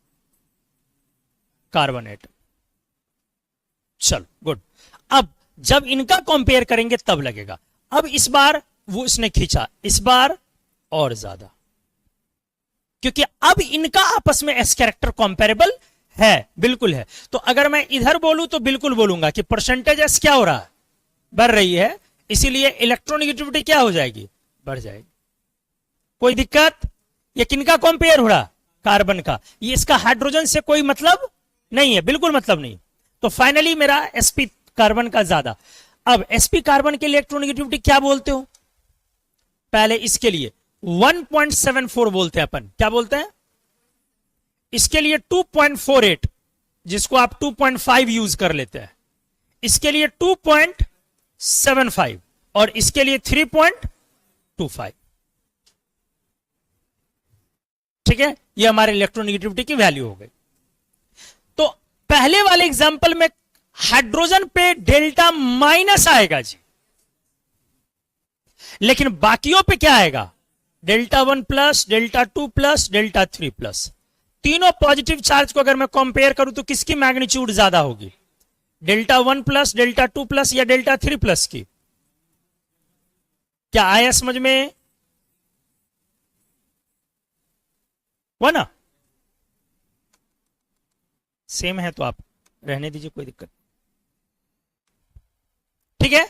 carbonate. चलो गुड। अब जब इनका कंपेयर करेंगे तब लगेगा। अब इस बार वो इसने खींचा, इस बार और ज्यादा, क्योंकि अब इनका आपस में एस कैरेक्टर कंपेरेबल है, बिल्कुल है। तो अगर मैं इधर बोलूं तो बिल्कुल बोलूंगा कि परसेंटेज एस क्या हो रहा है? बढ़ रही है, इसीलिए इलेक्ट्रोनेगेटिविटी क्या हो जाएगी? बढ़ जाएगी। कोई दिक्कत? ये किनका कंपेयर हो रहा? कार्बन का। ये इसका हाइड्रोजन से कोई मतलब नहीं है, बिल्कुल मतलब नहीं। तो फाइनली मेरा sp कार्बन का ज्यादा। अब sp कार्बन के इलेक्ट्रोनेगेटिविटी क्या बोलते हो? पहले इसके लिए 1.74 बोलते हैं अपन। क्या बोलते हैं? इसके लिए 2.48, जिसको आप 2.5 यूज कर लेते हैं। इसके लिए 2.75 और इसके लिए 3.25। ठीक है, ये हमारे इलेक्ट्रोनेगेटिविटी की वैल्यू हो गई। तो पहले वाले एग्जांपल में हाइड्रोजन पे डेल्टा माइनस आएगा जी, लेकिन बाकियों पे क्या आएगा? Delta 1 plus, delta 2 plus, delta 3 plus. तीनों पॉजिटिव चार्ज को अगर मैं कंपेयर करूं तो किसकी मैग्नीट्यूड ज्यादा होगी? डेल्टा 1 प्लस, डेल्टा 2 प्लस या डेल्टा 3 प्लस की? क्या आया समझ में? हुआ ना? सेम है तो आप रहने दीजिए, कोई दिक्कत। ठीक है,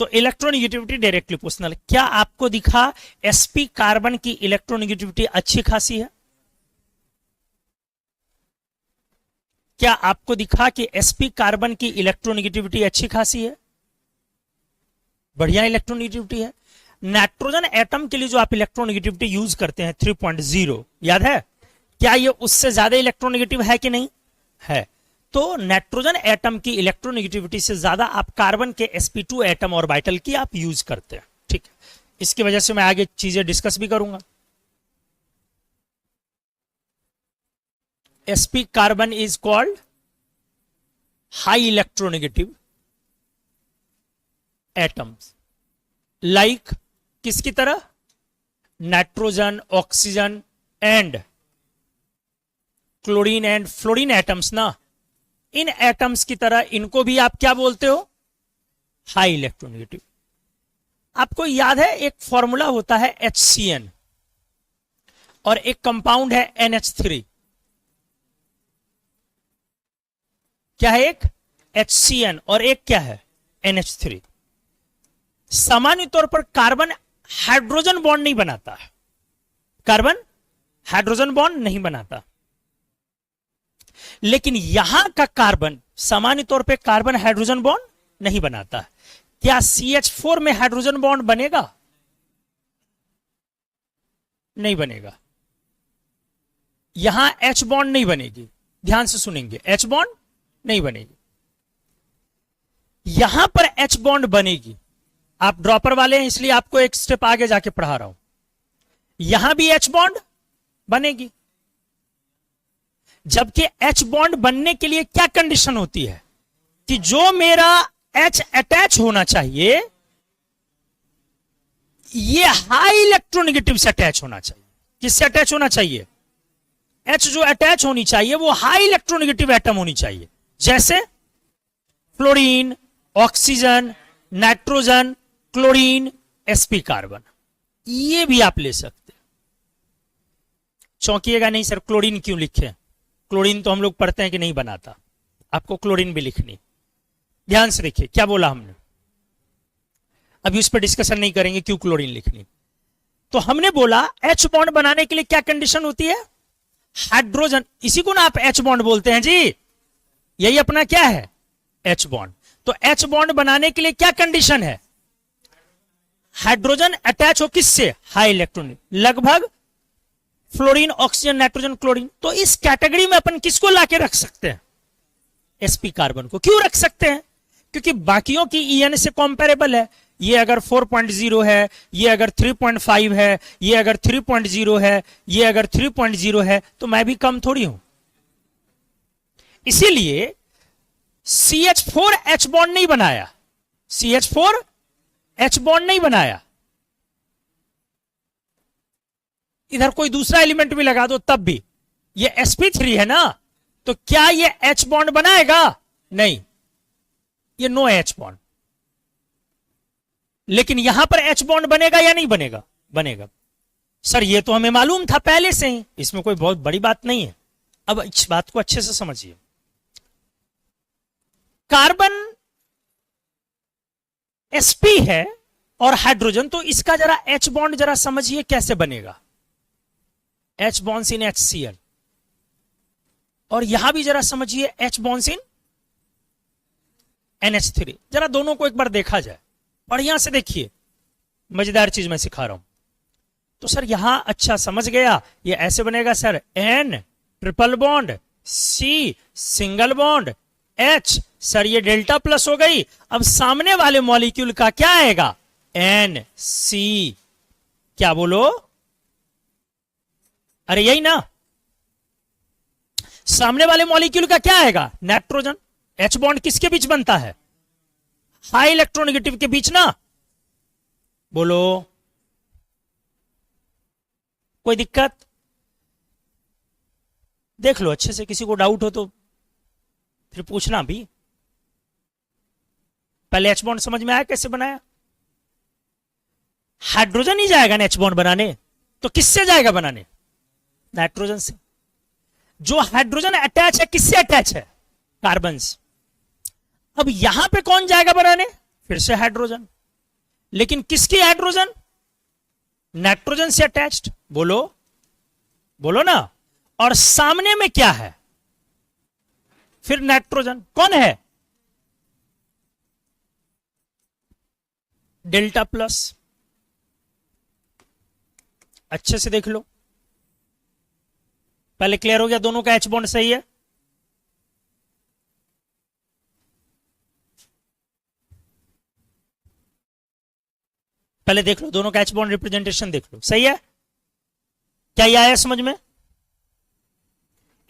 तो इलेक्ट्रोनेगेटिविटी डायरेक्टली प्रोपोर्शनल। क्या आपको दिखा sp कार्बन की इलेक्ट्रोनेगेटिविटी अच्छी खासी है? क्या आपको दिखा कि sp कार्बन की इलेक्ट्रोनेगेटिविटी अच्छी खासी है? बढ़िया इलेक्ट्रोनेगेटिविटी है। नाइट्रोजन एटम के लिए जो आप इलेक्ट्रोनेगेटिविटी यूज करते हैं 3.0, याद है? क्या ये उससे ज्यादा इलेक्ट्रोनेगेटिव है कि नहीं है? तो नाइट्रोजन एटम की इलेक्ट्रोनेगेटिविटी से ज्यादा आप कार्बन के sp2 एटम ऑर्बिटल की आप यूज करते हैं। ठीक है, इसकी वजह से मैं आगे चीजें डिस्कस भी करूंगा। sp carbon is called high electronegative atoms, like किसकी तरह? Nitrogen, oxygen and chlorine and fluorine atoms ना, इन एटम्स की तरह इनको भी आप क्या बोलते हो? High electronegative. आपको याद है एक फॉर्मूला होता है HCN और एक कंपाउंड है NH3। क्या है? एक HCN और एक क्या है? NH3। सामान्य तौर पर कार्बन हाइड्रोजन बॉन्ड नहीं बनाता है, कार्बन हाइड्रोजन बॉन्ड नहीं बनाता। लेकिन यहां का कार्बन सामान्य तौर पे कार्बन हाइड्रोजन बॉन्ड नहीं बनाता है। क्या CH4 में हाइड्रोजन बॉन्ड बनेगा? नहीं बनेगा। यहां H बॉन्ड नहीं बनेगी, ध्यान से सुनेंगे, H बॉन्ड नहीं बनेगी। यहां पर H बॉन्ड बनेगी। आप ड्रॉपर वाले हैं इसलिए आपको एक स्टेप आगे जाके पढ़ा रहा हूं। यहां भी H बॉन्ड बनेगी, जबकि H बॉन्ड बनने के लिए क्या कंडीशन होती है कि जो मेरा H अटैच होना चाहिए ये हाई इलेक्ट्रोनेगेटिव से अटैच होना चाहिए। किससे अटैच होना चाहिए? H जो अटैच होनी चाहिए वो हाई इलेक्ट्रोनेगेटिव एटम होनी चाहिए, जैसे fluorine, oxygen, nitrogen, chlorine, sp carbon. ये भी आप ले सकते। चौंकिएगा नहीं सर क्लोरीन क्यों लिखे, क्लोरीन तो हम लोग पढ़ते हैं कि नहीं बनाता, आपको क्लोरीन भी लिखनी। ध्यान से देखिए क्या बोला हमने, अभी उस पर डिस्कशन नहीं करेंगे क्यों क्लोरीन लिखनी। तो हमने बोला H बॉन्ड बनाने के लिए क्या कंडीशन होती है? हाइड्रोजन, इसी को ना आप H बॉन्ड बोलते हैं जी, यही अपना क्या है H बॉन्ड। तो H बॉन्ड बनाने के लिए क्या कंडीशन है? हाइड्रोजन अटैच हो किससे? हाई इलेक्ट्रॉन, लगभग फ्लोरीन, ऑक्सीजन, नाइट्रोजन, क्लोरीन। तो इस कैटेगरी में अपन किसको लाके रख सकते हैं? sp कार्बन को। क्यों रख सकते हैं? क्योंकि बाकियों की En से कंपेरेबल है। ये अगर 4.0 है, ये अगर 3.5 है, ये अगर 3.0 है, ये अगर 3.0 है, तो मैं भी कम थोड़ी हूं। इसीलिए CH4 H बॉन्ड नहीं बनाया, CH4 H बॉन्ड नहीं बनाया। इधर कोई दूसरा एलिमेंट भी लगा दो तब भी, ये sp3 है ना, तो क्या ये H बॉन्ड बनाएगा? नहीं, ये नो H बॉन्ड। लेकिन यहां पर H बॉन्ड बनेगा या नहीं बनेगा? बनेगा। सर ये तो हमें मालूम था पहले से ही, इसमें कोई बहुत बड़ी बात नहीं है। अब इस बात को अच्छे से समझिए, कार्बन sp है और हाइड्रोजन, तो इसका जरा H बॉन्ड जरा समझिए कैसे बनेगा। H बॉन्ड्स इन HCl, और यहां भी जरा समझिए H बॉन्ड्स इन NH3। जरा दोनों को एक बार देखा जाए, बढ़िया से देखिए, मजेदार चीज मैं सिखा रहा हूं। तो सर यहां अच्छा समझ गया, ये ऐसे बनेगा sir, N triple bond, C single bond, H sir ये डेल्टा प्लस हो गई। अब सामने वाले मॉलिक्यूल का क्या आएगा? NC। क्या बोलो? अरे यही ना, सामने वाले मॉलिक्यूल का क्या आएगा? नाइट्रोजन। H बॉन्ड किसके बीच बनता है? हाई इलेक्ट्रोनेगेटिव के बीच ना। बोलो, कोई दिक्कत? देख लो अच्छे से, किसी को डाउट हो तो फिर पूछना भी। पहले H बॉन्ड समझ में आया कैसे बनाया? हाइड्रोजन ही जाएगा ना H बॉन्ड बनाने, तो किससे जाएगा बनाने? नाइट्रोजन से। जो हाइड्रोजन अटैच है किससे अटैच है? कार्बन से। अब यहां पे कौन जाएगा बनाने? फिर से हाइड्रोजन। लेकिन किसकी हाइड्रोजन? नाइट्रोजन से अटैच्ड। बोलो, बोलो ना। और सामने में क्या है? फिर नाइट्रोजन। कौन है? Delta plus. अच्छे से देख लो, पहले क्लियर हो गया दोनों का H बॉन्ड सही है। पहले देख लो दोनों का H बॉन्ड रिप्रेजेंटेशन देख लो, सही है। क्या ये आया समझ में?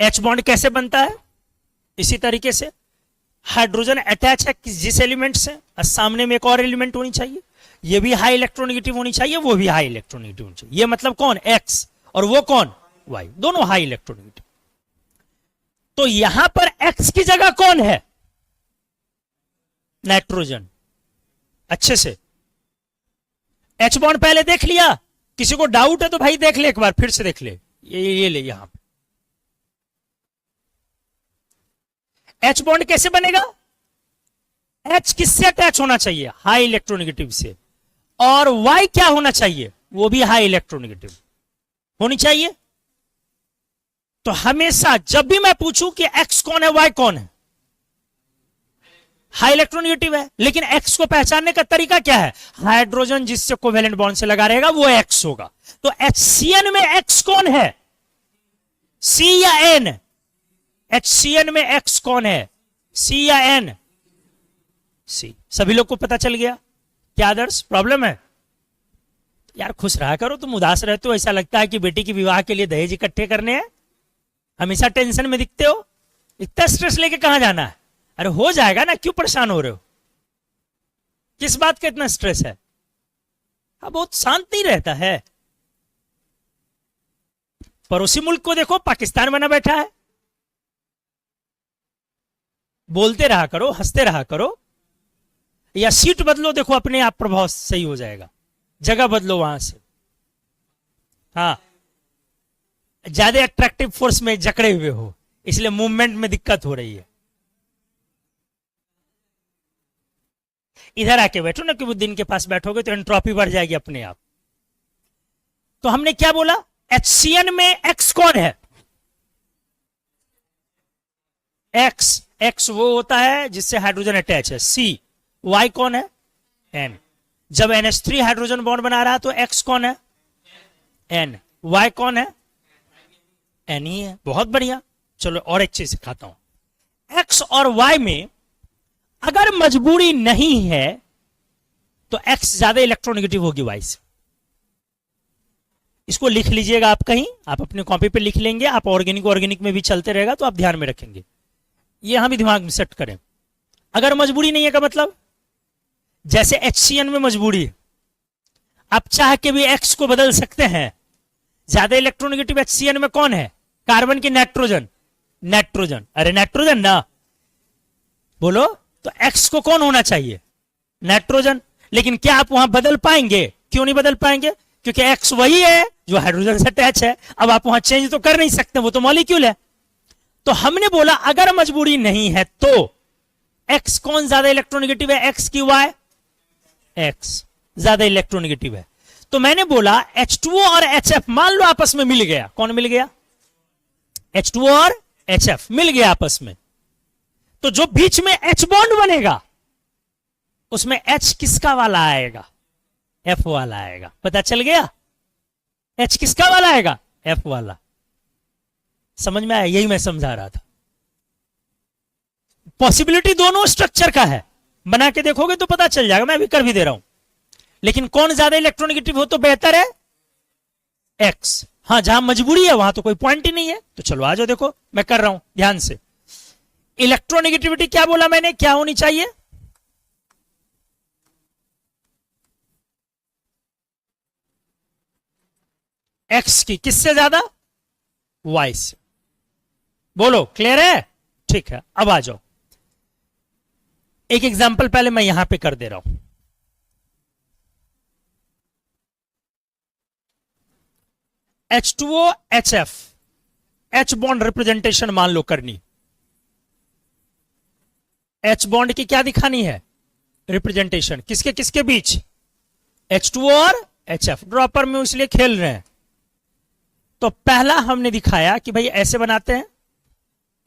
H बॉन्ड कैसे बनता है? इसी तरीके से हाइड्रोजन अटैच है जिस एलिमेंट से, और सामने में एक और एलिमेंट होनी चाहिए, ये भी हाई इलेक्ट्रोनेगेटिव होनी चाहिए, वो भी हाई इलेक्ट्रोनेगेटिव होनी चाहिए। ये मतलब कौन? X, और वो कौन? Y, दोनों हाई इलेक्ट्रोनेगेटिव। तो यहां पर X की जगह कौन है? नाइट्रोजन। अच्छे से H बॉन्ड पहले देख लिया, किसी को डाउट है तो भाई देख ले एक बार, फिर से देख ले। ये ले, यहां पे H बॉन्ड कैसे बनेगा? H किससे अटैच होना चाहिए? हाई इलेक्ट्रोनेगेटिव से। और Y क्या होना चाहिए? वो भी हाई इलेक्ट्रोनेगेटिव होनी चाहिए। तो हमेशा जब भी मैं पूछूं कि एक्स कौन है वाई कौन है, हाई इलेक्ट्रोनेगेटिव है, लेकिन एक्स को पहचानने का तरीका क्या है, हाइड्रोजन जिससे कोवेलेंट बॉन्ड से लगा रहेगा वो एक्स होगा। तो HCN में एक्स कौन है, सी या एन? HCN में एक्स कौन है, सी या एन? सी। सभी लोग को पता चल गया? क्या आदर्श प्रॉब्लम है? यार खुश रहा करो, तुम उदास रहते हो, ऐसा लगता है कि बेटी के विवाह के लिए दहेज इकट्ठे करने हैं, हमेशा टेंशन में दिखते हो। इतना स्ट्रेस लेके कहां जाना है? अरे हो जाएगा ना, क्यों परेशान हो रहे हो? किस बात का इतना स्ट्रेस है? हाँ, बहुत शांत नहीं रहता है। पड़ोसी मुल्क को देखो, पाकिस्तान बना बैठा है। बोलते रहा करो, हंसते रहा करो, या सीट बदलो, देखो अपने आप प्रभाव सही हो जाएगा। जगह बदलो वहां से। हाँ, ज्यादा अट्रैक्टिव फोर्स में जकड़े हुए हो, इसलिए मूवमेंट में दिक्कत हो रही है। इधर आके बैठो ना, कुबुद्दीन के पास बैठोगे तो एंट्रोपी बढ़ जाएगी अपने आप। तो हमने क्या बोला, HCN में एक्स कौन है? एक्स, एक्स वो होता है जिससे हाइड्रोजन अटैच है, सी। वाई कौन है, एन। जब NH3 हाइड्रोजन बॉन्ड बना रहा है तो एक्स कौन है, एन। वाई कौन है, एन ही है। बहुत बढ़िया। चलो और एक चीज सिखाता हूं। एक्स और वाई में अगर मजबूरी नहीं है तो एक्स ज्यादा इलेक्ट्रोनेगेटिव होगी वाई से। इसको लिख लीजिएगा आप कहीं, आप अपनी कॉपी पे लिख लेंगे, आप ऑर्गेनिक में भी चलते रहेगा तो आप ध्यान में रखेंगे। ये यहां भी दिमाग में सेट करें। अगर मजबूरी नहीं है का मतलब, जैसे HCN में मजबूरी है, आप चाह के भी एक्स को बदल सकते हैं। ज्यादा इलेक्ट्रोनेगेटिव HCN में कौन है, कार्बन की नाइट्रोजन? नाइट्रोजन। अरे नाइट्रोजन ना बोलो तो एक्स को कौन होना चाहिए, नाइट्रोजन। लेकिन क्या आप वहां बदल पाएंगे? क्यों नहीं बदल पाएंगे? क्योंकि एक्स वही है जो हाइड्रोजन से अटैच है। अब आप वहां चेंज तो कर नहीं सकते, वो तो मॉलिक्यूल है। तो हमने बोला अगर मजबूरी नहीं है तो एक्स कौन ज्यादा इलेक्ट्रोनेगेटिव है, एक्स की वाई? एक्स ज्यादा इलेक्ट्रोनेगेटिव है। तो मैंने बोला H2O और HF मान लो आपस में मिल गया। कौन मिल गया? H2O और HF मिल गया आपस में। तो जो बीच में H बॉन्ड बनेगा उसमें H किसका वाला आएगा, F वाला आएगा। पता चल गया? H किसका वाला आएगा, F वाला। समझ में आया? यही मैं समझा रहा था। पॉसिबिलिटी दोनों स्ट्रक्चर का है, बना के देखोगे तो पता चल जाएगा। मैं अभी कर भी दे रहा हूं। लेकिन कौन ज्यादा इलेक्ट्रोनेगेटिव हो तो बेहतर है, एक्स। हाँ, जहां मजबूरी है वहां तो कोई पॉइंट ही नहीं है। तो चलो आ जाओ, देखो मैं कर रहा हूं ध्यान से। इलेक्ट्रोनेगेटिविटी क्या बोला मैंने, क्या होनी चाहिए? एक्स की किससे ज्यादा, वाई से। बोलो क्लियर है? ठीक है, अब आ जाओ। एक एग्जांपल पहले मैं यहां पे कर दे रहा हूं। H2O HF, H bond representation मान लो करनी। H बॉन्ड की क्या दिखानी है, रिप्रेजेंटेशन। किसके किसके बीच, H2O और HF। ड्रॉपर में इसलिए खेल रहे हैं। तो पहला हमने दिखाया कि भाई ऐसे बनाते हैं,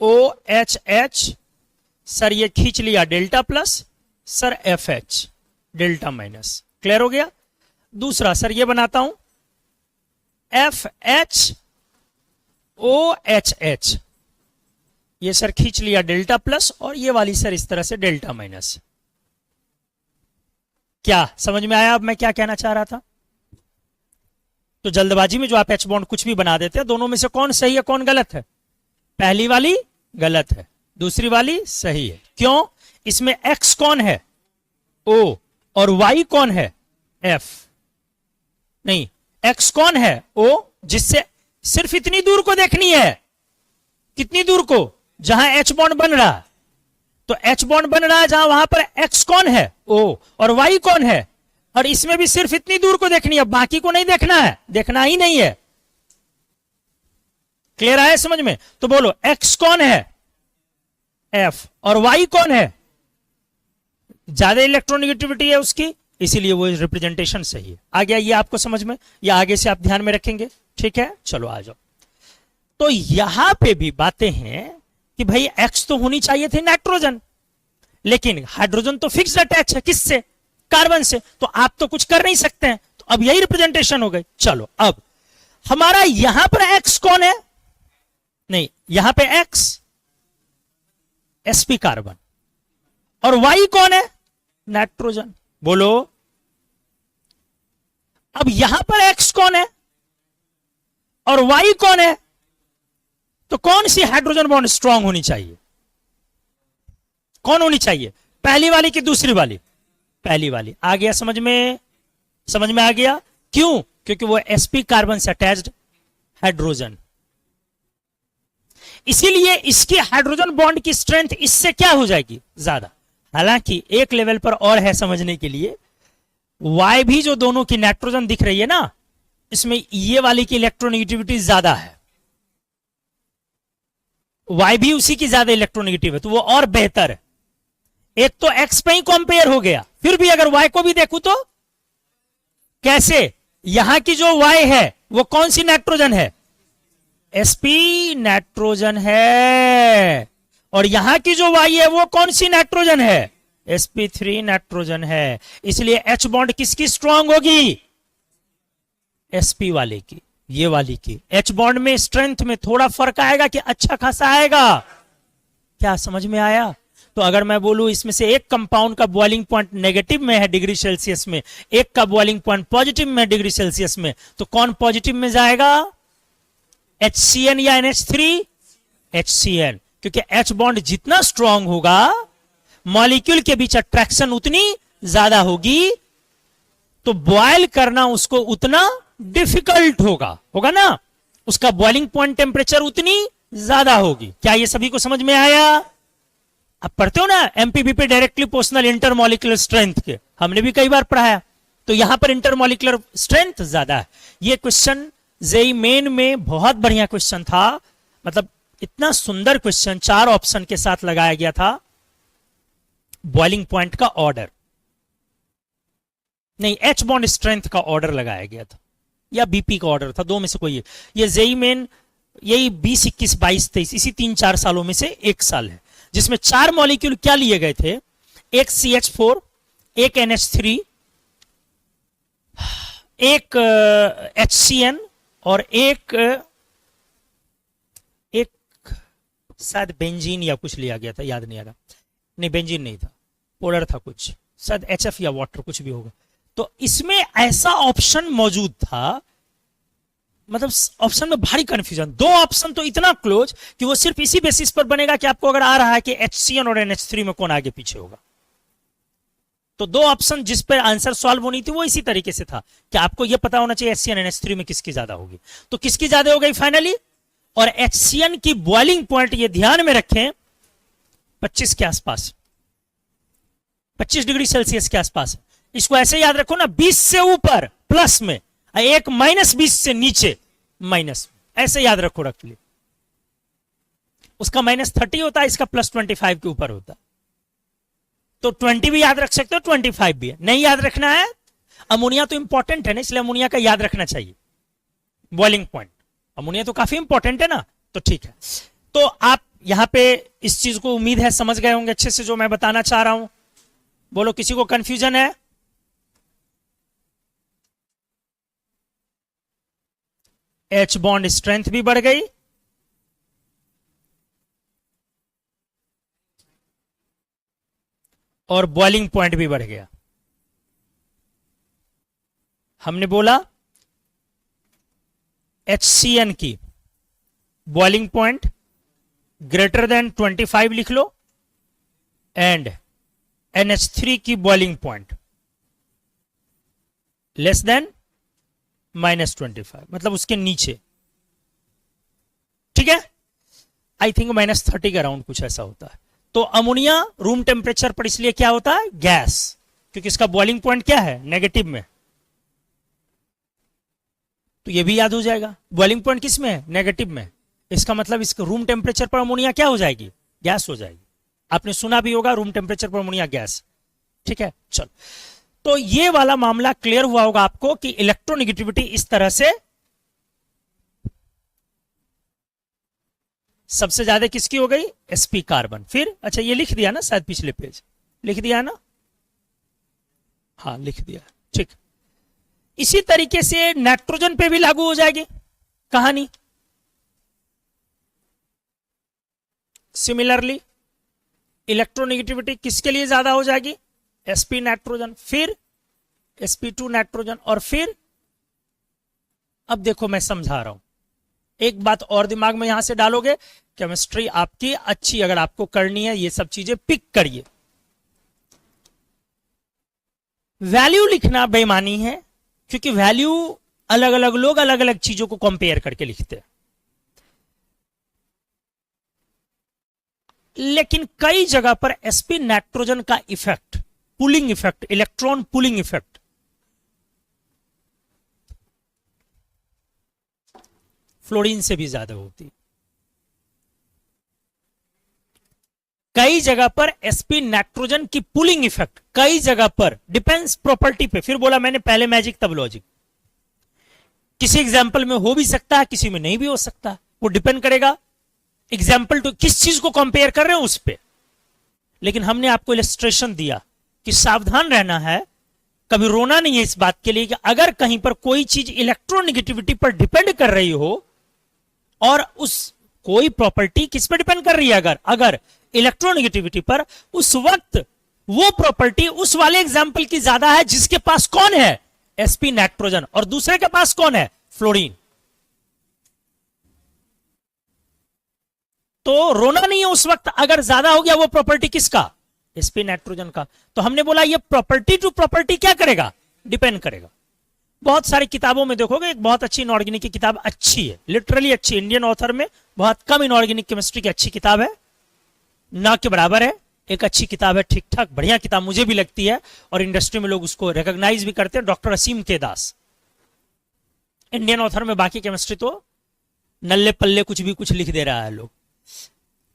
OHH, सर ये खींच लिया delta plus, sir FH delta minus. Clear हो गया? दूसरा सर ये बनाता हूं, FH OHH, ये सर खींच लिया डेल्टा प्लस, और ये वाली सर इस तरह से डेल्टा माइनस। क्या समझ में आया अब मैं क्या कहना चाह रहा था? तो जल्दबाजी में जो आप H बॉन्ड कुछ भी बना देते हैं, दोनों में से कौन सही है कौन गलत है? पहली वाली गलत है, दूसरी वाली सही है। क्यों? इसमें X कौन है, O, और Y कौन है, F। नहीं, X कौन है, O, जिससे सिर्फ इतनी दूर को देखनी है। कितनी दूर को? जहां H बॉन्ड बन रहा है। तो H बॉन्ड बन रहा है जहां, वहां पर X कौन है, O, और Y कौन है। और इसमें भी सिर्फ इतनी दूर को देखनी है, बाकी को नहीं देखना है, देखना ही नहीं है। क्लियर आया समझ में? तो बोलो X कौन है, F, और Y कौन है, ज्यादा इलेक्ट्रोनेगेटिविटी है उसकी, इसीलिए वो रिप्रेजेंटेशन सही है। आ गया ये आपको समझ में, या आगे से आप ध्यान में रखेंगे? ठीक है, चलो आ जाओ। तो यहां पे भी बातें हैं कि भाई X तो होनी चाहिए थी नाइट्रोजन, लेकिन हाइड्रोजन तो फिक्स्ड अटैच है किससे, कार्बन से, तो आप तो कुछ कर नहीं सकते हैं। तो अब यही रिप्रेजेंटेशन हो गई। चलो अब हमारा यहां पर X कौन है, नहीं यहां पे X sp कार्बन, और Y कौन है, नाइट्रोजन। बोलो अब यहां पर X कौन है और Y कौन है, तो कौन सी हाइड्रोजन बॉन्ड स्ट्रांग होनी चाहिए, कौन होनी चाहिए, पहली वाली कि दूसरी वाली, पहली वाली। आ गया समझ में, समझ में आ गया। क्यों, क्योंकि वो sp कार्बन से अटैच्ड हाइड्रोजन, इसीलिए इसकी हाइड्रोजन बॉन्ड की स्ट्रेंथ इससे क्या हो जाएगी, ज्यादा। हालांकि एक लेवल पर और है समझने के लिए, Y भी जो दोनों की नाइट्रोजन दिख रही है ना, इसमें ये वाली की इलेक्ट्रोनेगेटिविटी ज्यादा है, Y भी उसी की ज्यादा इलेक्ट्रोनेगेटिव है, तो वो और बेहतर है। एक तो X पे ही कंपेयर हो गया, फिर भी अगर Y को भी देखूं तो कैसे, यहां की जो Y है वो कौन सी नाइट्रोजन है, sp नाइट्रोजन है, और यहां की जो Y है वो कौन सी नाइट्रोजन है, sp3 नाइट्रोजन है। इसलिए H बॉन्ड किसकी स्ट्रांग होगी, sp वाले की, ये वाली की। H बॉन्ड में स्ट्रेंथ में थोड़ा फर्क आएगा कि अच्छा खासा आएगा, क्या समझ में आया। तो अगर मैं बोलूं इसमें से एक कंपाउंड का बॉइलिंग पॉइंट नेगेटिव में है डिग्री सेल्सियस में, एक का बॉइलिंग पॉइंट पॉजिटिव में डिग्री सेल्सियस में, तो कौन पॉजिटिव में जाएगा, HCN या NH3, HCN, क्योंकि H बॉन्ड जितना स्ट्रांग होगा मॉलिक्यूल के बीच अट्रैक्शन उतनी ज्यादा होगी, तो बॉयल करना उसको उतना डिफिकल्ट होगा, होगा ना, उसका बॉइलिंग पॉइंट टेम्परेचर उतनी ज्यादा होगी। क्या ये सभी को समझ में आया। आप पढ़ते हो ना एमपीबीपी डायरेक्टली प्रोपोर्शनल इंटरमॉलिक्यूलर स्ट्रेंथ के, हमने भी कई बार पढ़ाया, तो यहां पर इंटरमॉलिक्यूलर स्ट्रेंथ ज्यादा है। ये क्वेश्चन जेई मेन में बहुत बढ़िया क्वेश्चन था, मतलब इतना सुंदर क्वेश्चन 4 ऑप्शन के साथ लगाया गया था। बॉइलिंग पॉइंट का ऑर्डर नहीं, एच बॉन्ड स्ट्रेंथ का ऑर्डर लगाया गया था, या बीपी का ऑर्डर था, दो में से कोई है। ये जेई मेन यही 20, 21, 22, 23 इसी 3-4 सालों में से एक साल है, जिसमें 4 मॉलिक्यूल क्या लिए गए थे, एक CH4, एक NH3, एक HCN और एक शायद बेंजीन या कुछ लिया गया था, याद नहीं आ रहा, नहीं बेंजीन नहीं था, पोलर था कुछ, शायद HF या वाटर कुछ भी होगा। तो इसमें ऐसा ऑप्शन मौजूद था, मतलब ऑप्शन में भारी कंफ्यूजन, 2 ऑप्शन तो इतना क्लोज कि वो सिर्फ इसी बेसिस पर बनेगा कि आपको अगर आ रहा है कि HCN और NH3 में कौन आगे पीछे होगा। तो 2 ऑप्शन जिस पर आंसर सॉल्व होनी थी वो इसी तरीके से था कि आपको यह पता होना चाहिए HCN NH3 में किसकी ज्यादा होगी, तो किसकी ज्यादा हो गई फाइनली। और HCN की बॉइलिंग पॉइंट ये ध्यान में रखें 25 के आसपास, 25 डिग्री सेल्सियस के आसपास। इसको ऐसे याद रखो ना, 20 से ऊपर प्लस में, एक -20 से नीचे माइनस, ऐसे याद रखो, रख ली। उसका -30 होता है, इसका +25 के ऊपर होता है, तो 20 भी याद रख सकते हो, 25 भी है। नहीं याद रखना है, अमोनिया तो इंपॉर्टेंट है ना, इसलिए अमोनिया का याद रखना चाहिए बॉइलिंग पॉइंट, अमोनिया तो काफी इंपॉर्टेंट है ना, तो ठीक है। तो आप यहां पे इस चीज को उम्मीद है समझ गए होंगे अच्छे से जो मैं बताना चाह रहा हूं। बोलो किसी को कंफ्यूजन है। H बॉन्ड स्ट्रेंथ भी बढ़ गई, और बॉइलिंग पॉइंट भी बढ़ गया। हमने बोला HCN की बॉइलिंग पॉइंट ग्रेटर देन 25 लिख लो, एंड NH3 की बॉइलिंग पॉइंट लेस देन -25, मतलब उसके नीचे, ठीक है। आई थिंक -30 के अराउंड कुछ ऐसा होता है। तो अमोनिया रूम टेम्परेचर पर इसलिए क्या होता है, गैस, क्योंकि इसका बॉइलिंग पॉइंट क्या है, नेगेटिव में, तो ये भी याद हो जाएगा। बॉइलिंग पॉइंट किस में है, नेगेटिव में, इसका मतलब इसका रूम टेम्परेचर पर अमोनिया क्या हो जाएगी, गैस हो जाएगी। आपने सुना भी होगा रूम टेम्परेचर पर अमोनिया गैस, ठीक है। चलो, तो ये वाला मामला क्लियर हुआ होगा आपको कि इलेक्ट्रोनेगेटिविटी इस तरह से सबसे ज्यादा किसकी हो गई? sp carbon. फिर अच्छा ये लिख दिया ना शायद, पिछले पेज लिख दिया ना? हाँ लिख दिया, ठीक। इसी तरीके से नाइट्रोजन पे भी लागू हो जाएगी कहानी। सिमिलरली इलेक्ट्रोनेगेटिविटी किसके लिए ज्यादा हो जाएगी? sp नाइट्रोजन, फिर sp2 नाइट्रोजन, और फिर अब देखो मैं समझा रहा हूं, एक बात और दिमाग में यहां से डालोगे, केमिस्ट्री आपकी अच्छी अगर आपको करनी है, ये सब चीजें पिक करिए। वैल्यू लिखना बेईमानी है, क्योंकि वैल्यू अलग अलग लोग अलग अलग चीजों को कंपेयर करके लिखते हैं। लेकिन कई जगह पर sp नाइट्रोजन का effect, pulling effect, electron pulling effect fluorine से भी ज्यादा होती है। कई जगह पर sp नाइट्रोजन की पुलिंग इफेक्ट कई जगह पर डिपेंड्स प्रॉपर्टी पे। फिर बोला मैंने पहले मैजिक तब लॉजिक। किसी एग्जाम्पल में हो भी सकता है, किसी में नहीं भी हो सकता, वो डिपेंड करेगा एग्जाम्पल टू किस चीज को कंपेयर कर रहे हैं उस पे। लेकिन हमने आपको इलस्ट्रेशन दिया कि सावधान रहना है, कभी रोना नहीं है इस बात के लिए कि अगर कहीं पर कोई चीज इलेक्ट्रोनेगेटिविटी पर डिपेंड कर रही हो, और उस कोई प्रॉपर्टी किस पर डिपेंड कर रही है, अगर इलेक्ट्रोनेगेटिविटी पर, उस वक्त वो प्रॉपर्टी उस वाले एग्जाम्पल की ज्यादा है जिसके पास कौन है? sp नाइट्रोजन, और दूसरे के पास कौन है? फ्लोरीन। तो रोना नहीं है उस वक्त अगर ज्यादा हो गया वो प्रॉपर्टी किसका? sp नाइट्रोजन का। तो हमने बोला ये प्रॉपर्टी टू प्रॉपर्टी क्या करेगा? डिपेंड करेगा। बहुत सारी किताबों में देखोगे, एक बहुत अच्छी इनऑर्गेनिक की किताब अच्छी है, लिटरली अच्छी, इंडियन ऑथर में बहुत कम इनऑर्गेनिक केमिस्ट्री की अच्छी किताब है, ना के बराबर है, एक अच्छी किताब है, ठीक ठाक बढ़िया किताब मुझे भी लगती है, और इंडस्ट्री में लोग उसको रिकॉग्नाइज भी करते हैं, डॉक्टर असीम के दास, इंडियन ऑथर में। बाकी केमिस्ट्री तो नल्ले पल्ले कुछ भी कुछ लिख दे रहा है लोग।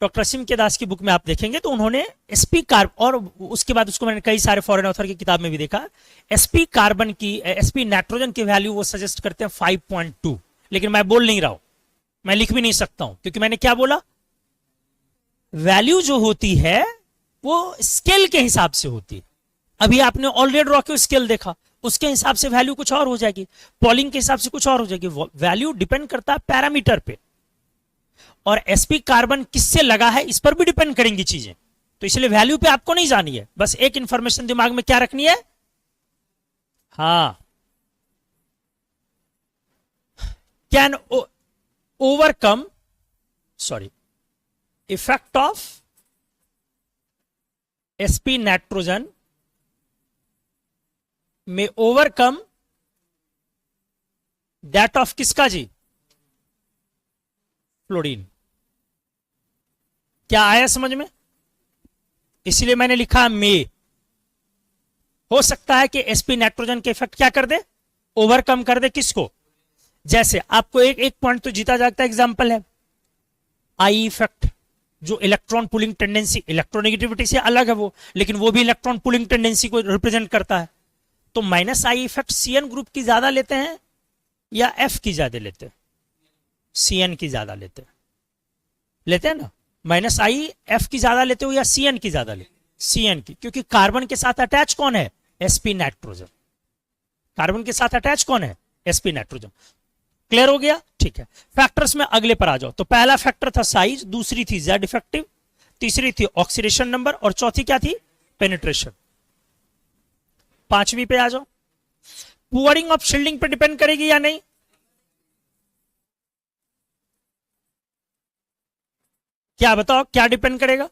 डॉक्टर असीम के दास की बुक में आप देखेंगे तो उन्होंने sp कार्बन, और उसके बाद उसको मैंने कई सारे फॉरेन ऑथर की किताब में भी देखा, sp कार्बन की, sp नाइट्रोजन की वैल्यू वो सजेस्ट करते हैं 5.2। लेकिन मैं बोल नहीं रहा हूं, मैं लिख भी नहीं सकता हूं, क्योंकि मैंने क्या बोला, वैल्यू जो होती है वो स्केल के हिसाब से होती है। अभी आपने ऑलरेडी रॉ स्केल देखा, उसके हिसाब से वैल्यू कुछ और हो जाएगी, पॉलिंग के हिसाब से कुछ और हो जाएगी। वैल्यू डिपेंड करता है पैरामीटर पे, और sp कार्बन किससे लगा है इस पर भी डिपेंड करेंगी चीजें। तो इसलिए वैल्यू पे आपको नहीं जानी है, बस एक इंफॉर्मेशन दिमाग में क्या रखनी है, हाँ, can overcome, sorry, effect of sp nitrogen में ओवरकम दैट ऑफ किसका जी? फ्लोरीन। क्या आया समझ में? इसलिए मैंने लिखा में। हो सकता है कि sp नाइट्रोजन के इफेक्ट क्या कर दे, ओवरकम कर दे किसको? जैसे आपको एक पॉइंट तो जीता जागता एग्जांपल है आई इफेक्ट, जो इलेक्ट्रॉन पुलिंग टेंडेंसी, इलेक्ट्रोनेगेटिविटी से अलग है वो, लेकिन वो भी इलेक्ट्रॉन पुलिंग टेंडेंसी को रिप्रेजेंट करता है। तो minus I effect CN group की ज्यादा लेते हैं या F की ज्यादा लेते हैं? CN की ज्यादा लेते हैं ना। माइनस आई F की ज्यादा लेते हो या CN की ज्यादा लेते? CN की, क्योंकि कार्बन के साथ अटैच कौन है? sp nitrogen. कार्बन के साथ अटैच कौन है? sp nitrogen. क्लियर हो गया? ठीक है। फैक्टर्स में अगले पर आ जाओ। तो पहला फैक्टर था साइज, दूसरी थी Z इफेक्टिव, तीसरी थी ऑक्सीडेशन नंबर, और चौथी क्या थी? पेनिट्रेशन। पांचवी पे आ जाओ। पुअरिंग ऑफ शील्डिंग पे डिपेंड करेगी या नहीं? क्या बताओ, क्या डिपेंड करेगा?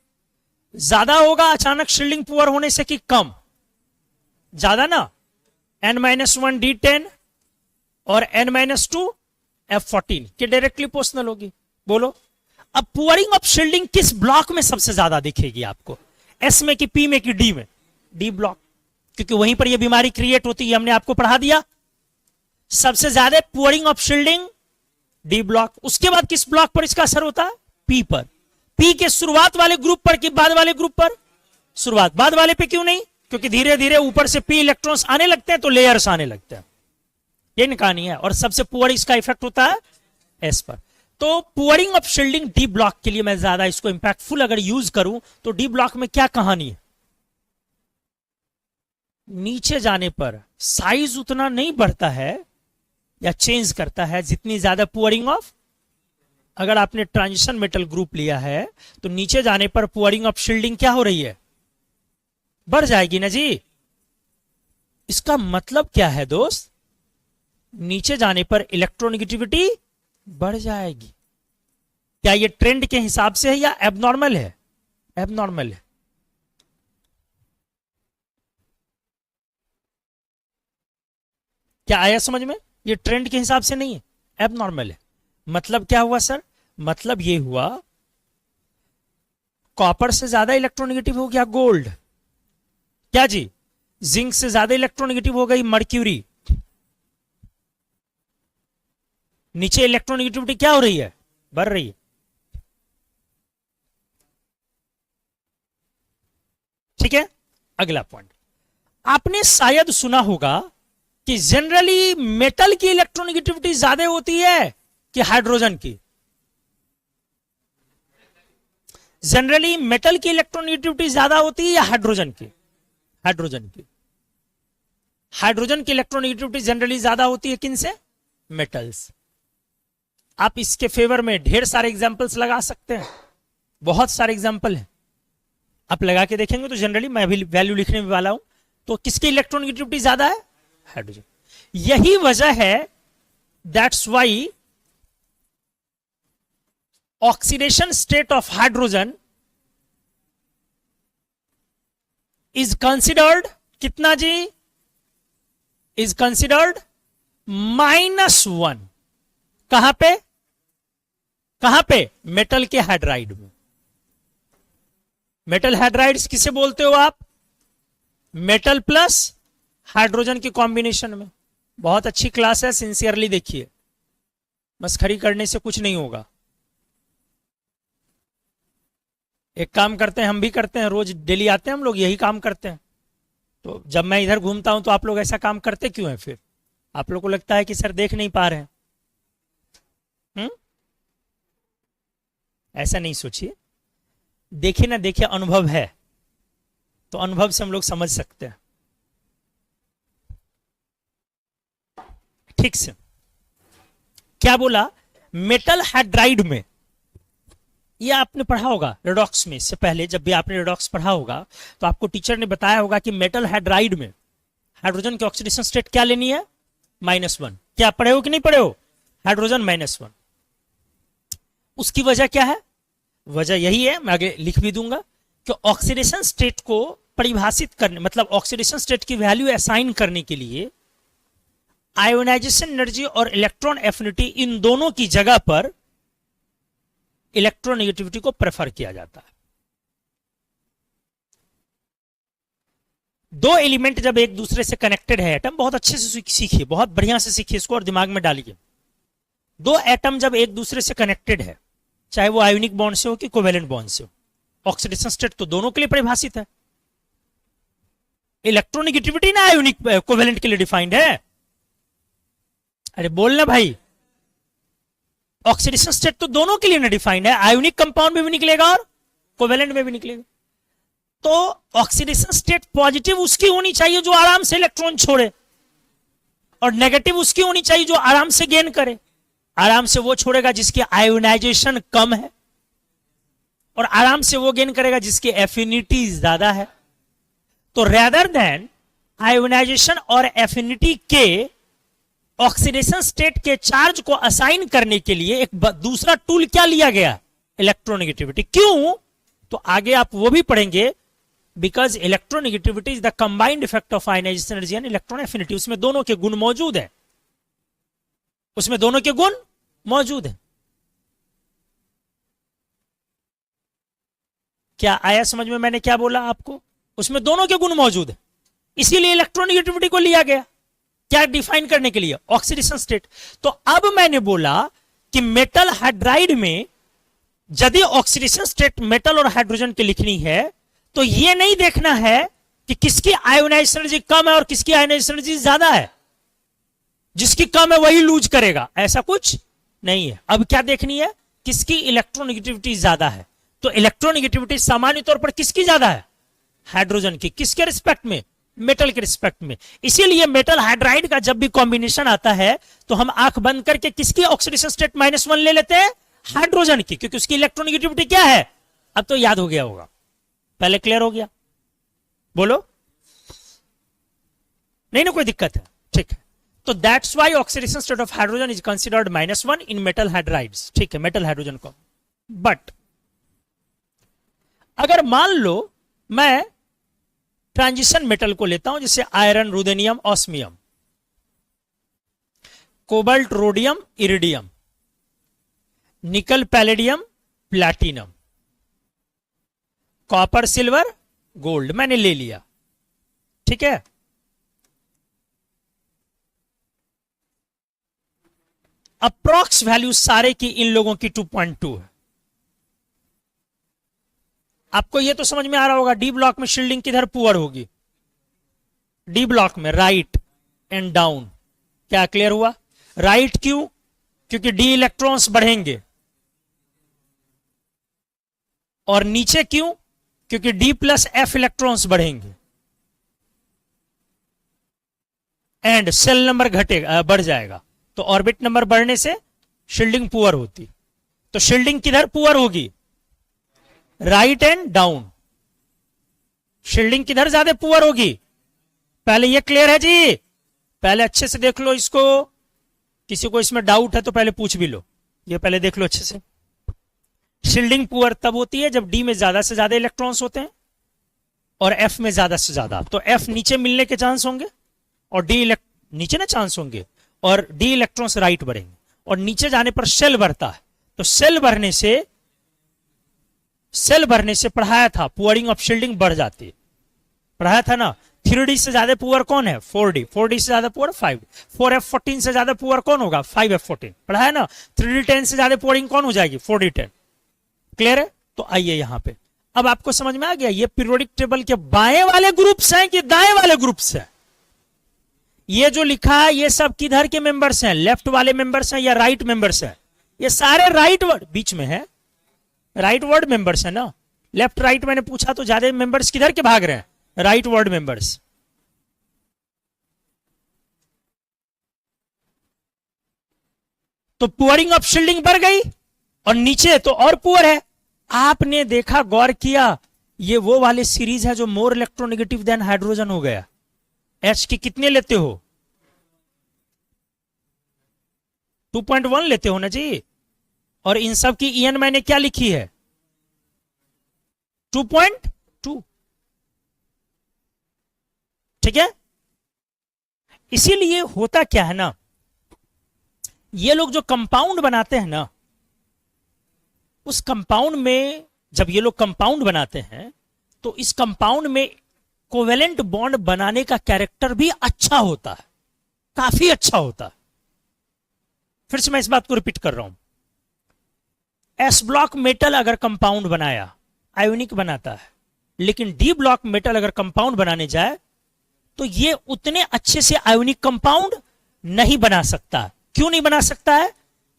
ज्यादा होगा अचानक शील्डिंग पुअर होने से कि कम? ज्यादा ना। N-1 D10 और N-2 F14 के डायरेक्टली प्रोपोर्शनल होगी। बोलो अब पुअरिंग ऑफ शील्डिंग किस ब्लॉक में सबसे ज्यादा दिखेगी आपको? S में कि P में कि D में? D ब्लॉक, क्योंकि वहीं पर यह बीमारी क्रिएट होती है, हमने आपको पढ़ा दिया। सबसे ज्यादा पुअरिंग ऑफ शील्डिंग D ब्लॉक। उसके बाद किस ब्लॉक पर इसका असर होता है? P पर। P के शुरुआत वाले ग्रुप पर कि बाद वाले ग्रुप पर? शुरुआत। बाद वाले पे क्यों नहीं? क्योंकि धीरे धीरे ऊपर से P इलेक्ट्रॉन्स आने लगते हैं तो लेयर्स आने लगते हैं, ये कहानी है। और सबसे पुअर इसका इफेक्ट होता है S पर। तो पुअरिंग ऑफ शील्डिंग डी ब्लॉक के लिए मैं ज्यादा इसको इंपैक्टफुल अगर यूज करूं तो डी ब्लॉक में क्या कहानी है, नीचे जाने पर साइज उतना नहीं बढ़ता है या चेंज करता है जितनी ज्यादा पुअरिंग ऑफ, अगर आपने ट्रांजिशन मेटल ग्रुप लिया है तो नीचे जाने पर पुअरिंग ऑफ शील्डिंग क्या हो रही है, बढ़ जाएगी ना जी। इसका मतलब क्या है दोस्त, नीचे जाने पर इलेक्ट्रोनेगेटिविटी बढ़ जाएगी। क्या ये ट्रेंड के हिसाब से है या एबनॉर्मल है, एबनॉर्मल है। क्या आया समझ में, ये ट्रेंड के हिसाब से नहीं है, एबनॉर्मल है। मतलब क्या हुआ सर, मतलब ये हुआ कॉपर से ज्यादा इलेक्ट्रोनेगेटिव हो गया गोल्ड, क्या जी, जिंक से ज्यादा इलेक्ट्रोनेगेटिव हो गई मर्क्यूरी। नीचे इलेक्ट्रोनेगेटिविटी क्या हो रही है, बढ़ रही है। ठीक है, अगला पॉइंट, आपने शायद सुना होगा कि जनरली मेटल की इलेक्ट्रोनेगेटिविटी ज्यादा होती है कि हाइड्रोजन की, जनरली मेटल की इलेक्ट्रोनेगेटिविटी ज्यादा होती है या हाइड्रोजन की, हाइड्रोजन की। हाइड्रोजन की इलेक्ट्रोनेगेटिविटी जनरली ज्यादा होती है किनसे, मेटल्स। आप इसके फेवर में ढेर सारे एग्जांपल्स लगा सकते हैं, बहुत सारे एग्जांपल हैं, आप लगा के देखेंगे तो जनरली मैं भी वैल्यू लिखने में वाला हूं, तो किसकी इलेक्ट्रोनेगेटिविटी ज्यादा है, हाइड्रोजन। यही वजह है, that's why oxidation state of hydrogen is considered कितना जी, इज कंसिडर्ड -1। कहां पे, कहां पे, मेटल के हाइड्राइड में। मेटल हाइड्राइड्स किसे बोलते हो आप, मेटल प्लस हाइड्रोजन के कॉम्बिनेशन में। बहुत अच्छी क्लास है, सिंसियरली देखिए, मस्खरी करने से कुछ नहीं होगा। एक काम करते हैं, हम भी करते हैं, रोज डेली आते हैं हम लोग, यही काम करते हैं। तो जब मैं इधर घूमता हूं तो आप लोग ऐसा काम करते क्यों हैं फिर, आप लोग को लगता है कि सर देख नहीं पा रहे हैं। ऐसा नहीं सोचिए, देखे ना देखे अनुभव है, तो अनुभव से हम लोग समझ सकते हैं। ठीक से, क्या बोला, मेटल हाइड्राइड में, ये आपने पढ़ा होगा रेडॉक्स में, इससे पहले जब भी आपने रेडॉक्स पढ़ा होगा तो आपको टीचर ने बताया होगा कि मेटल हाइड्राइड में हाइड्रोजन की ऑक्सीडेशन स्टेट क्या लेनी है, -1। क्या पढ़े हो कि नहीं पढ़े हो, हाइड्रोजन -1। उसकी वजह क्या है, वजह यही है, मैं आगे लिख भी दूंगा, कि ऑक्सीडेशन स्टेट को परिभाषित करने, मतलब ऑक्सीडेशन स्टेट की वैल्यू असाइन करने के लिए आयोनाइजेशन एनर्जी और इलेक्ट्रॉन एफिनिटी, इन दोनों की जगह पर इलेक्ट्रोनेगेटिविटी को प्रेफर किया जाता है। दो एलिमेंट जब एक दूसरे से कनेक्टेड है, एटम, बहुत अच्छे से सीखिए, बहुत बढ़िया से सीखिए इसको और दिमाग में डालिए। दो एटम जब एक दूसरे से कनेक्टेड है, चाहे वो आयोनिक बॉन्ड से हो कि कोवेलेंट बॉन्ड से हो, ऑक्सीडेशन स्टेट तो दोनों के लिए परिभाषित है। इलेक्ट्रोनेगेटिविटी ना आयोनिक कोवेलेंट के लिए डिफाइंड है, अरे बोलना भाई, ऑक्सीडेशन स्टेट तो दोनों के लिए ना डिफाइंड है, आयोनिक कंपाउंड में भी निकलेगा और कोवेलेंट में भी निकलेगा। तो ऑक्सीडेशन स्टेट पॉजिटिव उसकी होनी चाहिए जो आराम से इलेक्ट्रॉन छोड़े, और नेगेटिव उसकी होनी चाहिए जो आराम से गेन करे। आराम से वो छोड़ेगा जिसकी आयोनाइजेशन कम है, और आराम से वो गेन करेगा जिसकी एफिनिटी ज्यादा है। तो रेदर देन आयोनाइजेशन और एफिनिटी के ऑक्सीडेशन स्टेट के चार्ज को असाइन करने के लिए एक दूसरा टूल क्या लिया गया, इलेक्ट्रोनेगेटिविटी। क्यों, तो आगे आप वो भी पढ़ेंगे, because electronegativity is the combined effect of ionisation energy and electron affinity. उसमें दोनों के गुण मौजूद है, उसमें दोनों के गुण मौजूद है। क्या आया समझ में मैंने क्या बोला आपको, उसमें दोनों के गुण मौजूद है, इसीलिए इलेक्ट्रोनेगेटिविटी को लिया गया, क्या डिफाइन करने के लिए, ऑक्सीडेशन स्टेट। तो अब मैंने बोला कि मेटल हाइड्राइड में यदि ऑक्सीडेशन स्टेट मेटल और हाइड्रोजन की लिखनी है तो यह नहीं देखना है कि किसकी आयोनाइजेशन एनर्जी कम है और किसकी आयोनाइजेशन एनर्जी ज्यादा है, जिसकी कम है वही लूज करेगा, ऐसा कुछ नहीं है। अब क्या देखनी है, किसकी इलेक्ट्रोनेगेटिविटी ज्यादा है। तो इलेक्ट्रोनेगेटिविटी सामान्य तौर पर किसकी ज्यादा है, हाइड्रोजन की। किसके रिस्पेक्ट में, मेटल के रिस्पेक्ट में। इसीलिए मेटल हाइड्राइड का जब भी कॉम्बिनेशन आता है तो हम आंख बंद करके किसकी ऑक्सीडेशन स्टेट -1 ले लेते हैं, हाइड्रोजन की, क्योंकि उसकी इलेक्ट्रोनेगेटिविटी क्या है। अब तो याद हो गया होगा, पहले क्लियर हो गया, बोलो नहीं ना कोई दिक्कत है, ठीक है। तो that's why oxidation state of hydrogen is considered -1 in metal hydrides, ठीक है, मेटल हाइड्रोजन को। बट अगर मान लो मैं ट्रांजिशन मेटल को लेता हूं, जैसे iron, ruthenium, osmium, cobalt, rhodium, iridium, nickel, palladium, platinum, copper, silver, gold, मैंने ले लिया, ठीक है। अप्रॉक्स वैल्यू सारे की इन लोगों की 2.2 है। आपको यह तो समझ में आ रहा होगा, डी ब्लॉक में शील्डिंग किधर पुअर होगी, डी ब्लॉक में राइट एंड डाउन। क्या क्लियर हुआ, राइट क्यों, क्योंकि डी इलेक्ट्रॉन्स बढ़ेंगे, और नीचे क्यों, क्योंकि डी प्लस एफ इलेक्ट्रॉन्स बढ़ेंगे, एंड सेल नंबर घटेगा, बढ़ जाएगा, तो ऑर्बिट नंबर बढ़ने से शील्डिंग पुअर होती। तो शील्डिंग किधर पुअर होगी, राइट एंड डाउन। शील्डिंग किधर ज्यादा पुअर होगी, पहले ये क्लियर है जी, पहले अच्छे से देख लो इसको, किसी को इसमें डाउट है तो पहले पूछ भी लो, ये पहले देख लो अच्छे से। शील्डिंग पुअर तब होती है जब डी में ज्यादा से ज्यादा इलेक्ट्रॉन्स होते हैं और एफ में ज्यादा से ज्यादा। तो एफ नीचे मिलने के चांस होंगे और डी नीचे ना चांस होंगे, और डी इलेक्ट्रॉन्स राइट बढ़ेंगे, और नीचे जाने पर सेल बढ़ता है। तो सेल भरने से पढ़ाया था, पुअरिंग ऑफ शील्डिंग बढ़ जाती है, पढ़ाया था ना। 3D से ज्यादा पुअर कौन है, 4D, 4D से ज्यादा पुअर 5D, 4F14 से ज्यादा पुअर कौन होगा, 5F14, पढ़ाया ना। 3D10 से ज्यादा पुअरिंग कौन हो जाएगी, 4D10, क्लियर है। तो आइए यहां पे, अब आपको समझ में आ गया ये पीरियोडिक टेबल के बाएं वाले ग्रुप्स हैं कि दाएं वाले ग्रुप्स हैं। ये जो लिखा है ये सब किधर के मेंबर्स हैं, लेफ्ट वाले मेंबर्स हैं या राइट मेंबर्स हैं, ये सारे राइट वर्ड बीच में है, राइट वर्ड मेंबर्स है ना। लेफ्ट राइट मैंने पूछा तो ज्यादा मेंबर्स किधर के भाग रहे हैं, राइट वर्ड मेंबर्स। तो पुअरिंग ऑफ शील्डिंग बढ़ गई, और नीचे तो और पुअर है। आपने देखा, गौर किया, ये वो वाले सीरीज है जो मोर इलेक्ट्रोनेगेटिव देन हाइड्रोजन हो गया। एच की कितने लेते हो, 2.1 लेते हो ना जी, और इन सब की ईएन मैंने क्या लिखी है, 2.2, ठीक है। इसीलिए होता क्या है ना, ये लोग जो कंपाउंड बनाते हैं ना, उस कंपाउंड में जब ये लोग कंपाउंड बनाते हैं तो इस कंपाउंड में कोवेलेंट बॉन्ड बनाने का कैरेक्टर भी अच्छा होता है, काफी अच्छा होता है। फिर से मैं इस बात को रिपीट कर रहा हूं, एस ब्लॉक मेटल अगर कंपाउंड बनाया आयोनिक बनाता है, लेकिन डी ब्लॉक मेटल अगर कंपाउंड बनाने जाए तो ये उतने अच्छे से आयोनिक कंपाउंड नहीं बना सकता। क्यों नहीं बना सकता है,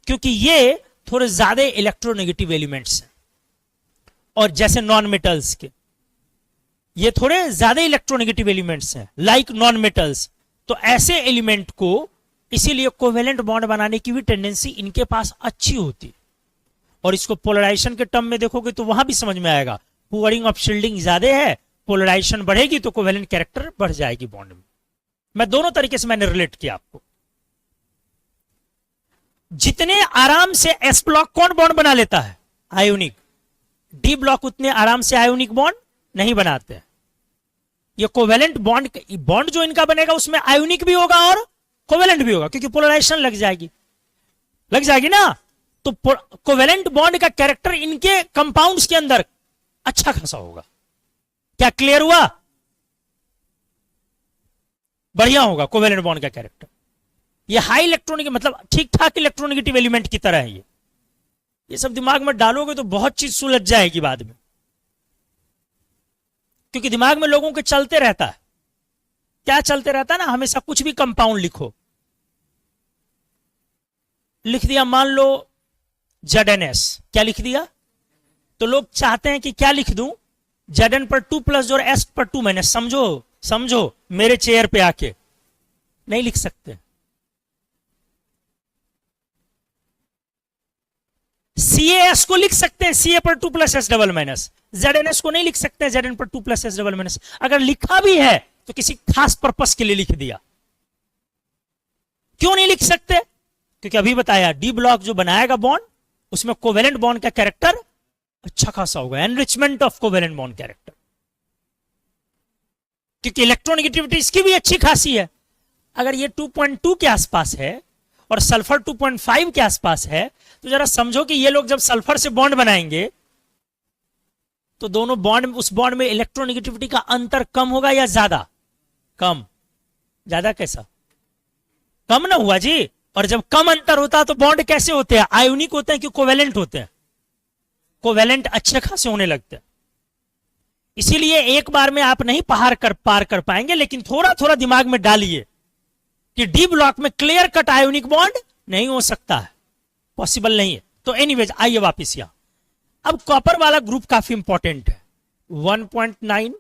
क्योंकि ये थोड़े ज्यादा इलेक्ट्रोनेगेटिव एलिमेंट्स हैं, और जैसे नॉन मेटल्स के ये थोड़े ज्यादा इलेक्ट्रोनेगेटिव एलिमेंट्स हैं, लाइक नॉन मेटल्स। तो ऐसे एलिमेंट को इसीलिए कोवेलेंट बॉन्ड बनाने की भी टेंडेंसी इनके पास अच्छी होती है। और इसको पोलराइजेशन के टर्म में देखोगे तो वहां भी समझ में आएगा, पुअरिंग ऑफ शील्डिंग ज्यादा है, पोलराइजेशन बढ़ेगी तो कोवेलेंट कैरेक्टर बढ़ जाएगी बॉन्ड में। मैं दोनों तरीके से मैंने रिलेट किया आपको। जितने आराम से एस ब्लॉक कौन बॉन्ड बना लेता है, आयोनिक। डी ब्लॉक उतने आराम से आयोनिक बॉन्ड नहीं बनाते हैं। ये कोवेलेंट बॉन्ड जो इनका बनेगा उसमें आयोनिक भी होगा और कोवेलेंट भी होगा, क्योंकि पोलराइजेशन लग जाएगी ना। तो कोवेलेंट बॉन्ड का कैरेक्टर इनके कंपाउंड्स के अंदर अच्छा खासा होगा। क्या क्लियर हुआ, बढ़िया होगा कोवेलेंट बॉन्ड का कैरेक्टर। ये हाई इलेक्ट्रॉनिक मतलब ठीक ठाक इलेक्ट्रोनेगेटिव एलिमेंट की तरह है। ये सब दिमाग में डालोगे तो बहुत चीज सुलझ जाएगी बाद में, क्योंकि दिमाग में लोगों के चलते रहता है। क्या चलते रहता है ना, हमेशा कुछ भी कंपाउंड लिखो, लिख दिया मान लो ZnS, क्या लिख दिया? तो लोग चाहते हैं कि क्या लिख दूं, Zn पर 2 प्लस और S पर 2 माइनस। समझो समझो मेरे चेयर पे आके, नहीं लिख सकते। CAS को लिख सकते हैं CA पर 2 plus S double minus, ZnS को नहीं लिख सकते हैं Zn पर 2 प्लस S डबल माइनस। अगर लिखा भी है तो किसी खास पर्पस के लिए लिख दिया। क्यों नहीं लिख सकते? क्योंकि अभी बताया डी ब्लॉक जो बनाएगा बॉन्ड, उसमें कोवेलेंट बॉन्ड का कैरेक्टर अच्छा खासा होगा, enrichment of covalent bond character, क्योंकि इलेक्ट्रोनेगेटिविटी इसकी भी अच्छी खासी है। अगर ये 2.2 के आसपास है और सल्फर 2.5 के आसपास है, तो जरा समझो कि ये लोग जब सल्फर से बॉन्ड बनाएंगे तो दोनों बॉन्ड, उस बॉन्ड में इलेक्ट्रोनेगेटिविटी का अंतर कम होगा या ज्यादा? कम। ज्यादा कैसा? कम ना हुआ जी। और जब कम अंतर होता है तो बॉन्ड कैसे होते हैं? आयोनिक होते हैं कि कोवेलेंट होते हैं? कोवेलेंट अच्छे खासे होने लगते हैं। इसीलिए एक बार में आप नहीं पार कर पाएंगे, लेकिन थोड़ा थोड़ा दिमाग में डालिए कि डी ब्लॉक में क्लियर कट आयोनिक बॉन्ड नहीं हो सकता है, पॉसिबल नहीं है। तो एनीवेज आइए वापिस यहां। अब कॉपर वाला ग्रुप काफी इंपॉर्टेंट है। 1.9,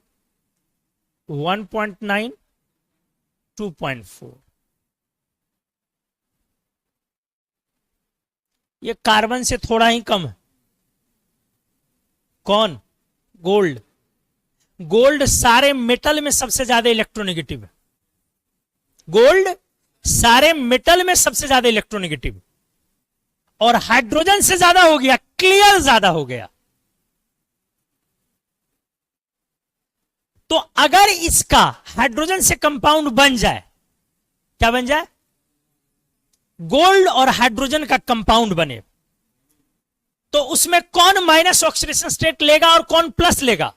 1.9, 2.4, ये कार्बन से थोड़ा ही कम है। कौन? गोल्ड। गोल्ड सारे मेटल में सबसे ज्यादा इलेक्ट्रोनेगेटिव है। गोल्ड सारे मेटल में सबसे ज्यादा इलेक्ट्रोनेगेटिव, और हाइड्रोजन से ज्यादा हो गया, क्लियर ज्यादा हो गया। तो अगर इसका हाइड्रोजन से कंपाउंड बन जाए, क्या बन जाए? गोल्ड और हाइड्रोजन का कंपाउंड बने, तो उसमें कौन माइनस ऑक्सीडेशन स्टेट लेगा और कौन प्लस लेगा?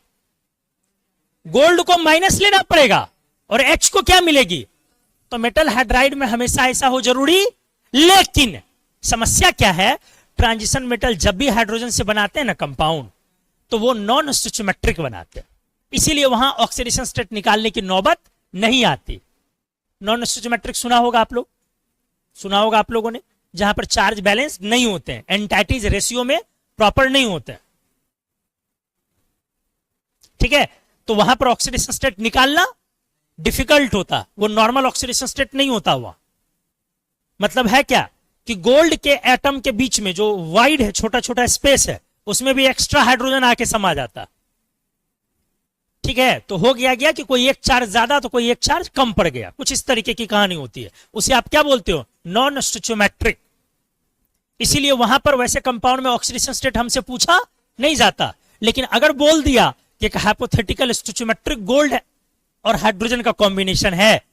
गोल्ड को माइनस लेना पड़ेगा और H को क्या मिलेगी? तो मेटल हाइड्राइड में हमेशा ऐसा हो जरूरी। लेकिन समस्या क्या है, ट्रांजिशन मेटल जब भी हाइड्रोजन से बनाते हैं ना कंपाउंड, तो वो नॉन स्टोइचोमेट्रिक बनाते हैं, इसीलिए वहां ऑक्सीडेशन स्टेट निकालने की नौबत नहीं आती। नॉन स्टोइचोमेट्रिक सुना होगा आप लोग, सुना होगा आप लोगों ने, जहां पर चार्ज बैलेंस नहीं होते हैं, एंटाइटीज रेशियो में प्रॉपर नहीं होते हैं। ठीक है, तो वहां पर ऑक्सीडेशन स्टेट निकालना डिफिकल्ट होता, वो नॉर्मल ऑक्सीडेशन स्टेट नहीं होता हुआ। मतलब है क्या कि गोल्ड के एटम के बीच में जो वाइड है, छोटा छोटा स्पेस है, उसमें भी एक्स्ट्रा हाइड्रोजन आके समा जाता। ठीक है, तो हो गया कि कोई एक चार्ज ज्यादा तो कोई एक चार्ज कम पड़ गया, कुछ इस तरीके की कहानी होती है। उसे आप क्या बोलते हो? नॉन स्टोइचोमेट्रिक। इसीलिए वहां पर वैसे कंपाउंड में ऑक्सीडेशन स्टेट हमसे पूछा नहीं जाता। लेकिन अगर बोल दिया कि एक हाइपोथेटिकल स्टोइचोमेट्रिक गोल्ड है और हाइड्रोजन का कॉम्बिनेशन है,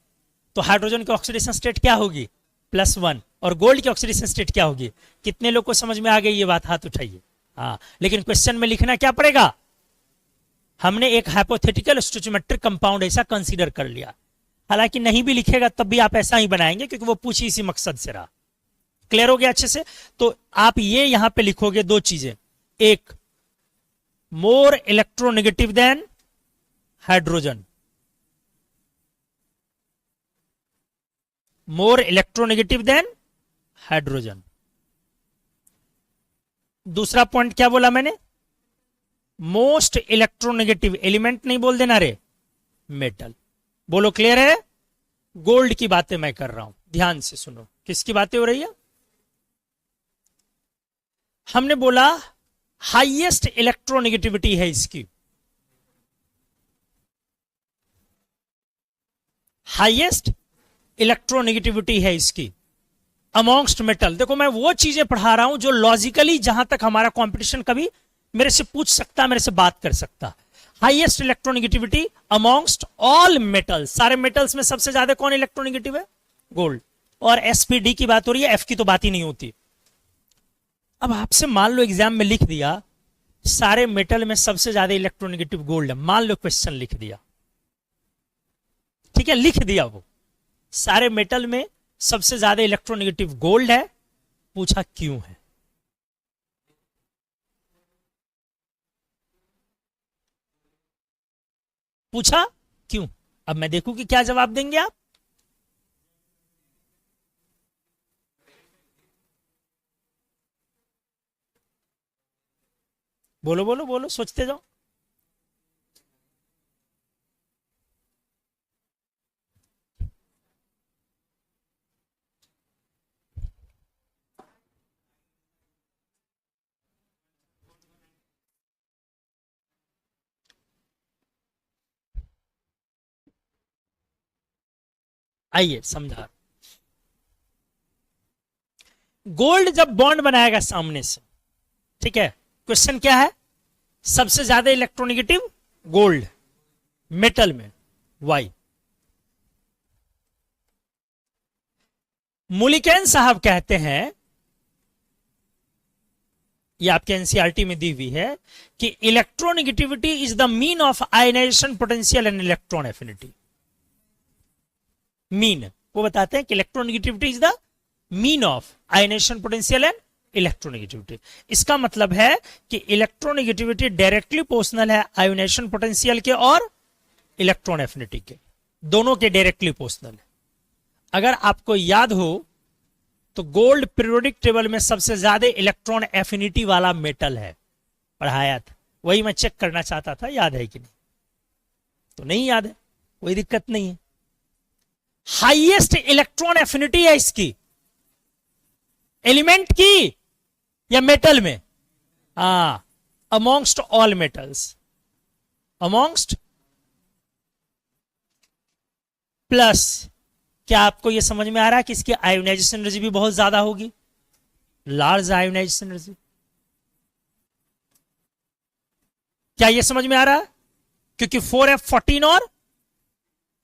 तो हाइड्रोजन की ऑक्सीडेशन स्टेट क्या होगी? +1। और गोल्ड की ऑक्सीडेशन स्टेट क्या होगी? कितने लोग को समझ में आ गई ये बात? हाथ उठाइए। हाँ, लेकिन क्वेश्चन में लिखना क्या पड़ेगा? हमने एक हाइपोथेटिकल स्टोइचोमेट्रिक कंपाउंड ऐसा कंसीडर कर लिया। हालांकि नहीं भी लिखेगा तब भी आप ऐसा ही बनाएंगे, क्योंकि वो पूछी इसी मकसद से रहा। क्लियर हो गया अच्छे से? तो आप ये यहां पे लिखोगे दो चीजें, एक मोर इलेक्ट्रोनेगेटिव देन हाइड्रोजन, मोर इलेक्ट्रोनेगेटिव देन हाइड्रोजन। दूसरा पॉइंट क्या बोला मैंने? मोस्ट इलेक्ट्रोनेगेटिव एलिमेंट नहीं बोल देना रे, मेटल। बोलो क्लियर है? गोल्ड की बातें मैं कर रहा हूं, ध्यान से सुनो। किसकी बातें हो रही है? हमने बोला हाईएस्ट इलेक्ट्रोनेगेटिविटी है इसकी, हाईएस्ट इलेक्ट्रोनेगेटिविटी है इसकी अमॉन्ग्स्ट मेटल। देखो मैं वो चीजें पढ़ा रहा हूं जो लॉजिकली, जहां तक हमारा कंपटीशन कभी मेरे से पूछ सकता, मेरे से बात कर सकता। Highest electronegativity amongst all metals, सारे मेटल्स में सबसे ज्यादा कौन इलेक्ट्रोनेगेटिव है? गोल्ड। और एसपीडी की बात हो रही है, एफ की तो बात ही नहीं होती। अब आपसे मान लो एग्जाम में लिख दिया सारे मेटल में सबसे ज्यादा इलेक्ट्रोनेगेटिव गोल्ड है, मान लो क्वेश्चन लिख दिया, ठीक है, लिख दिया वो सारे मेटल में सबसे ज्यादा इलेक्ट्रोनेगेटिव गोल्ड है, पूछा क्यों है? पूछा क्यों? अब मैं देखूं कि क्या जवाब देंगे आप। बोलो बोलो बोलो, सोचते जाओ। आइए समझा। गोल्ड जब बॉन्ड बनाएगा सामने से, ठीक है, क्वेश्चन क्या है, सबसे ज्यादा इलेक्ट्रोनेगेटिव गोल्ड मेटल में, वाई। मुलिकैन साहब कहते हैं, ये आपके एनसीईआरटी में दी हुई है, कि electronegativity is the mean of ionisation potential and electron affinity. Mean, वो बताते हैं कि electronegativity is the mean of ionisation potential and electronegativity. इसका मतलब है कि इलेक्ट्रोनेगेटिविटी डायरेक्टली प्रोपोर्शनल है आयोनाइजेशन पोटेंशियल के और इलेक्ट्रॉन एफिनिटी के, दोनों के डायरेक्टली प्रोपोर्शनल है। अगर आपको याद हो तो गोल्ड पीरियोडिक टेबल में सबसे ज्यादा इलेक्ट्रॉन एफिनिटी वाला मेटल है, पढ़ाया था, वही मैं चेक करना चाहता था याद है कि नहीं। तो नहीं याद है, कोई दिक्कत नहीं है। हाईएस्ट इलेक्ट्रॉन एफिनिटी है इसकी एलिमेंट की या मेटल में, amongst all metals, amongst. Plus क्या आपको यह समझ में आ रहा है कि इसकी आयोनाइजेशन एनर्जी भी बहुत ज्यादा होगी, लार्ज आयोनाइजेशन एनर्जी। क्या यह समझ में आ रहा है, क्योंकि 4f14 और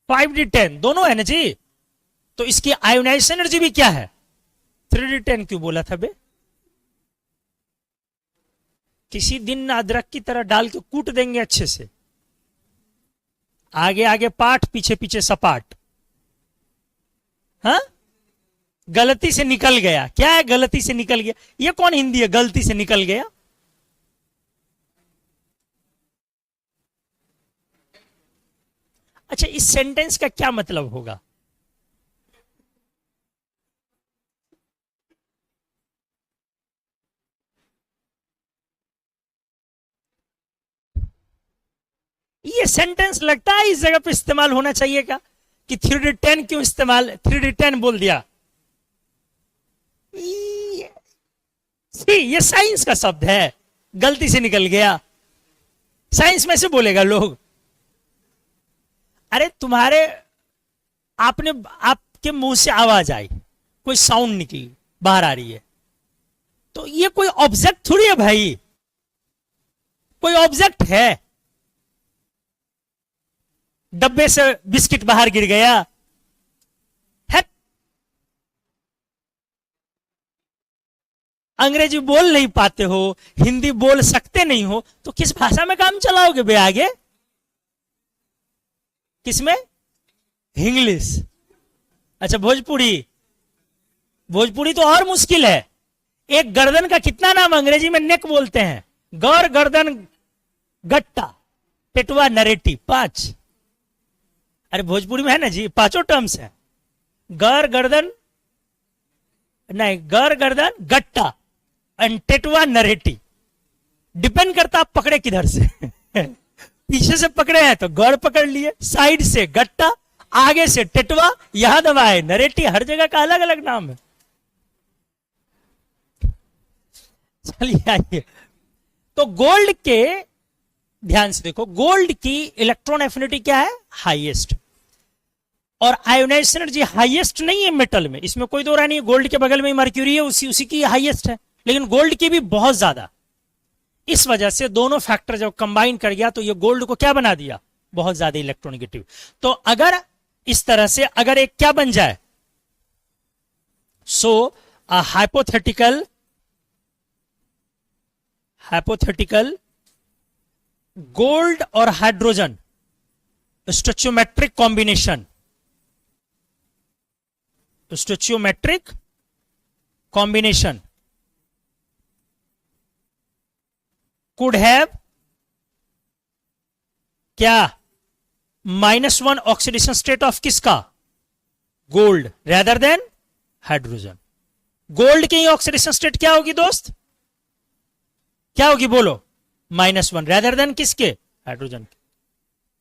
5d10 दोनों है ना जी, तो इसकी आयोनाइजेशन एनर्जी भी क्या है, 3d10। क्यों बोला था बे, किसी दिन अदरक की तरह डाल के कूट देंगे अच्छे से, आगे आगे पाठ पीछे पीछे सपाट। हाँ, गलती से निकल गया, क्या है गलती से निकल गया, ये कौन हिंदी है, गलती से निकल गया। अच्छा, इस सेंटेंस का क्या मतलब होगा, ये सेंटेंस लगता है इस जगह पे इस्तेमाल होना चाहिए क्या, कि 3d10 क्यों इस्तेमाल, 3d10 बोल दिया। ये साइंस का शब्द है, गलती से निकल गया, साइंस में से बोलेगा लोग। अरे तुम्हारे, आपने, आपके मुंह से आवाज आई, कोई साउंड निकली, बाहर आ रही है, तो ये कोई ऑब्जेक्ट थोड़ी है भाई, कोई ऑब्जेक्ट है, डब्बे से बिस्किट बाहर गिर गया है, अंग्रेजी बोल नहीं पाते हो, हिंदी बोल सकते नहीं हो, तो किस भाषा में काम चलाओगे बे आगे, किसमें, इंग्लिश। अच्छा भोजपुरी, भोजपुरी तो और मुश्किल है। एक गर्दन का कितना नाम अंग्रेजी में नेक बोलते हैं, गौर, गर्दन, गट्टा, टेटवा, नरेटी, 5। अरे भोजपुरी में है ना जी, 5 टर्म्स है, गर, गर्दन, नहीं, गर, गर्दन, गट्टा एंड टेटवा, नरेटी। डिपेंड करता आप पकड़े किधर से पीछे से पकड़े हैं तो गौर पकड़ लिए, साइड से गट्टा, आगे से टेटवा, यहां दबाए नरेटी, हर जगह का अलग अलग नाम है। चलिए आइए, तो गोल्ड के, ध्यान से देखो, गोल्ड की इलेक्ट्रॉन एफिनिटी क्या है, हाईएस्ट, और आयोनाइजेशन एनर्जी हाईएस्ट नहीं है मेटल में, इसमें कोई दो राय नहीं है, गोल्ड के बगल में ही मर्क्यूरी है, उसी की हाईएस्ट है, लेकिन गोल्ड की भी बहुत ज्यादा। इस वजह से दोनों फैक्टर जब कंबाइन कर गया तो ये गोल्ड को क्या बना दिया, बहुत ज्यादा इलेक्ट्रोनेगेटिव। तो अगर इस तरह से अगर एक क्या बन जाए, सो हाइपोथेटिकल गोल्ड और हाइड्रोजन स्टोचियोमेट्रिक कॉम्बिनेशन could have क्या, -1 ऑक्सीडेशन स्टेट ऑफ किसका, gold, rather than hydrogen. Gold की ऑक्सीडेशन स्टेट क्या होगी दोस्त, क्या होगी बोलो, -1 रेदर देन किसके, हाइड्रोजन के।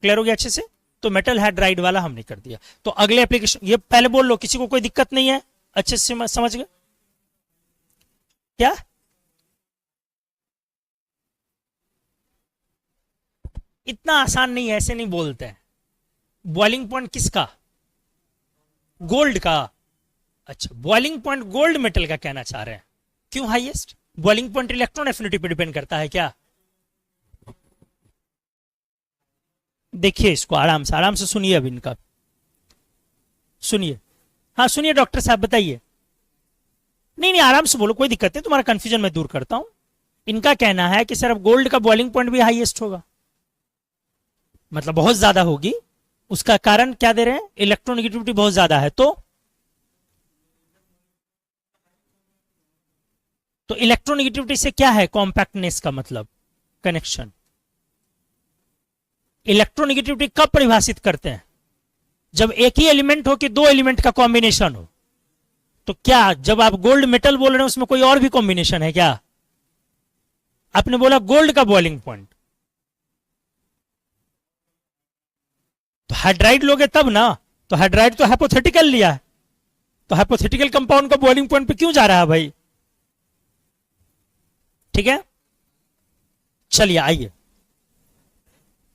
क्लियर हो गया अच्छे से। तो मेटल हाइड्राइड वाला हमने कर दिया। तो अगले एप्लीकेशन, ये पहले बोल लो, किसी को कोई दिक्कत नहीं है, अच्छे से समझ गए क्या? इतना आसान नहीं है, ऐसे नहीं बोलते हैं। बॉइलिंग पॉइंट किसका, गोल्ड का। अच्छा, बॉइलिंग पॉइंट गोल्ड मेटल का कहना चाह रहे हैं। क्यों highest? Boiling point electron affinity पे डिपेंड करता है क्या? देखिए इसको आराम से सुनिए, अब इनका सुनिए। हाँ सुनिए डॉक्टर साहब, बताइए। नहीं आराम से बोलो, कोई दिक्कत नहीं, तुम्हारा कंफ्यूजन मैं दूर करता हूं। इनका कहना है कि सर अब गोल्ड का बॉइलिंग पॉइंट भी हाईएस्ट होगा, मतलब बहुत ज्यादा होगी। उसका कारण क्या दे रहे हैं, इलेक्ट्रोनेगेटिविटी बहुत ज्यादा है। तो इलेक्ट्रोनेगेटिविटी से क्या है, कॉम्पैक्टनेस का मतलब कनेक्शन। इलेक्ट्रोनेगेटिविटी कब परिभाषित करते हैं, जब एक ही एलिमेंट हो कि दो एलिमेंट का कॉम्बिनेशन हो। तो क्या जब आप गोल्ड मेटल बोल रहे हैं उसमें कोई और भी कॉम्बिनेशन है क्या? आपने बोला गोल्ड का बॉइलिंग पॉइंट, तो हाइड्राइड लोगे तब ना। तो हाइड्राइड तो हाइपोथेटिकल लिया है, तो हाइपोथेटिकल कंपाउंड का बॉइलिंग पॉइंट पे क्यों जा रहा है भाई? ठीक है, चलिए आइए।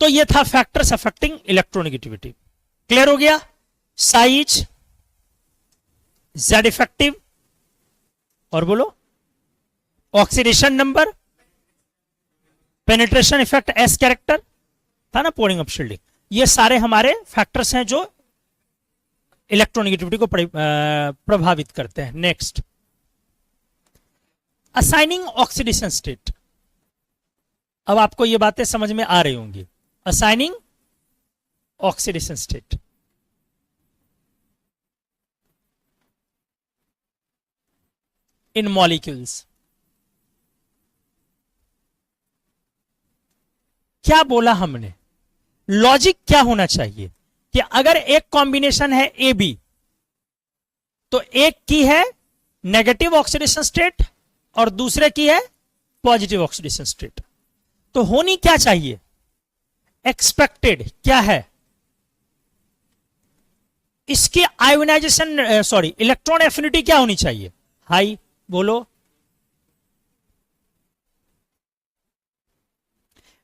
तो ये था फैक्टर्स अफेक्टिंग इलेक्ट्रोनेगेटिविटी। क्लियर हो गया? साइज, जेड इफेक्टिव, और बोलो oxidation number, penetration effect, S character था ना, पोरिंग अप शील्डिंग। ये सारे हमारे फैक्टर्स हैं जो इलेक्ट्रोनेगेटिविटी को प्रभावित करते हैं। Next, assigning oxidation state. अब आपको ये बातें समझ में आ रही होंगी। असाइनिंग ऑक्सीडेशन स्टेट, इन मॉलिक्यूल्स। क्या बोला हमने, लॉजिक क्या होना चाहिए कि अगर एक कॉम्बिनेशन है ए बी, तो एक की है नेगेटिव ऑक्सीडेशन स्टेट और दूसरे की है पॉजिटिव ऑक्सीडेशन स्टेट, तो होनी क्या चाहिए, एक्सपेक्टेड क्या है, इसकी आयोनाइजेशन सॉरी इलेक्ट्रॉन एफिनिटी क्या होनी चाहिए, हाई। बोलो,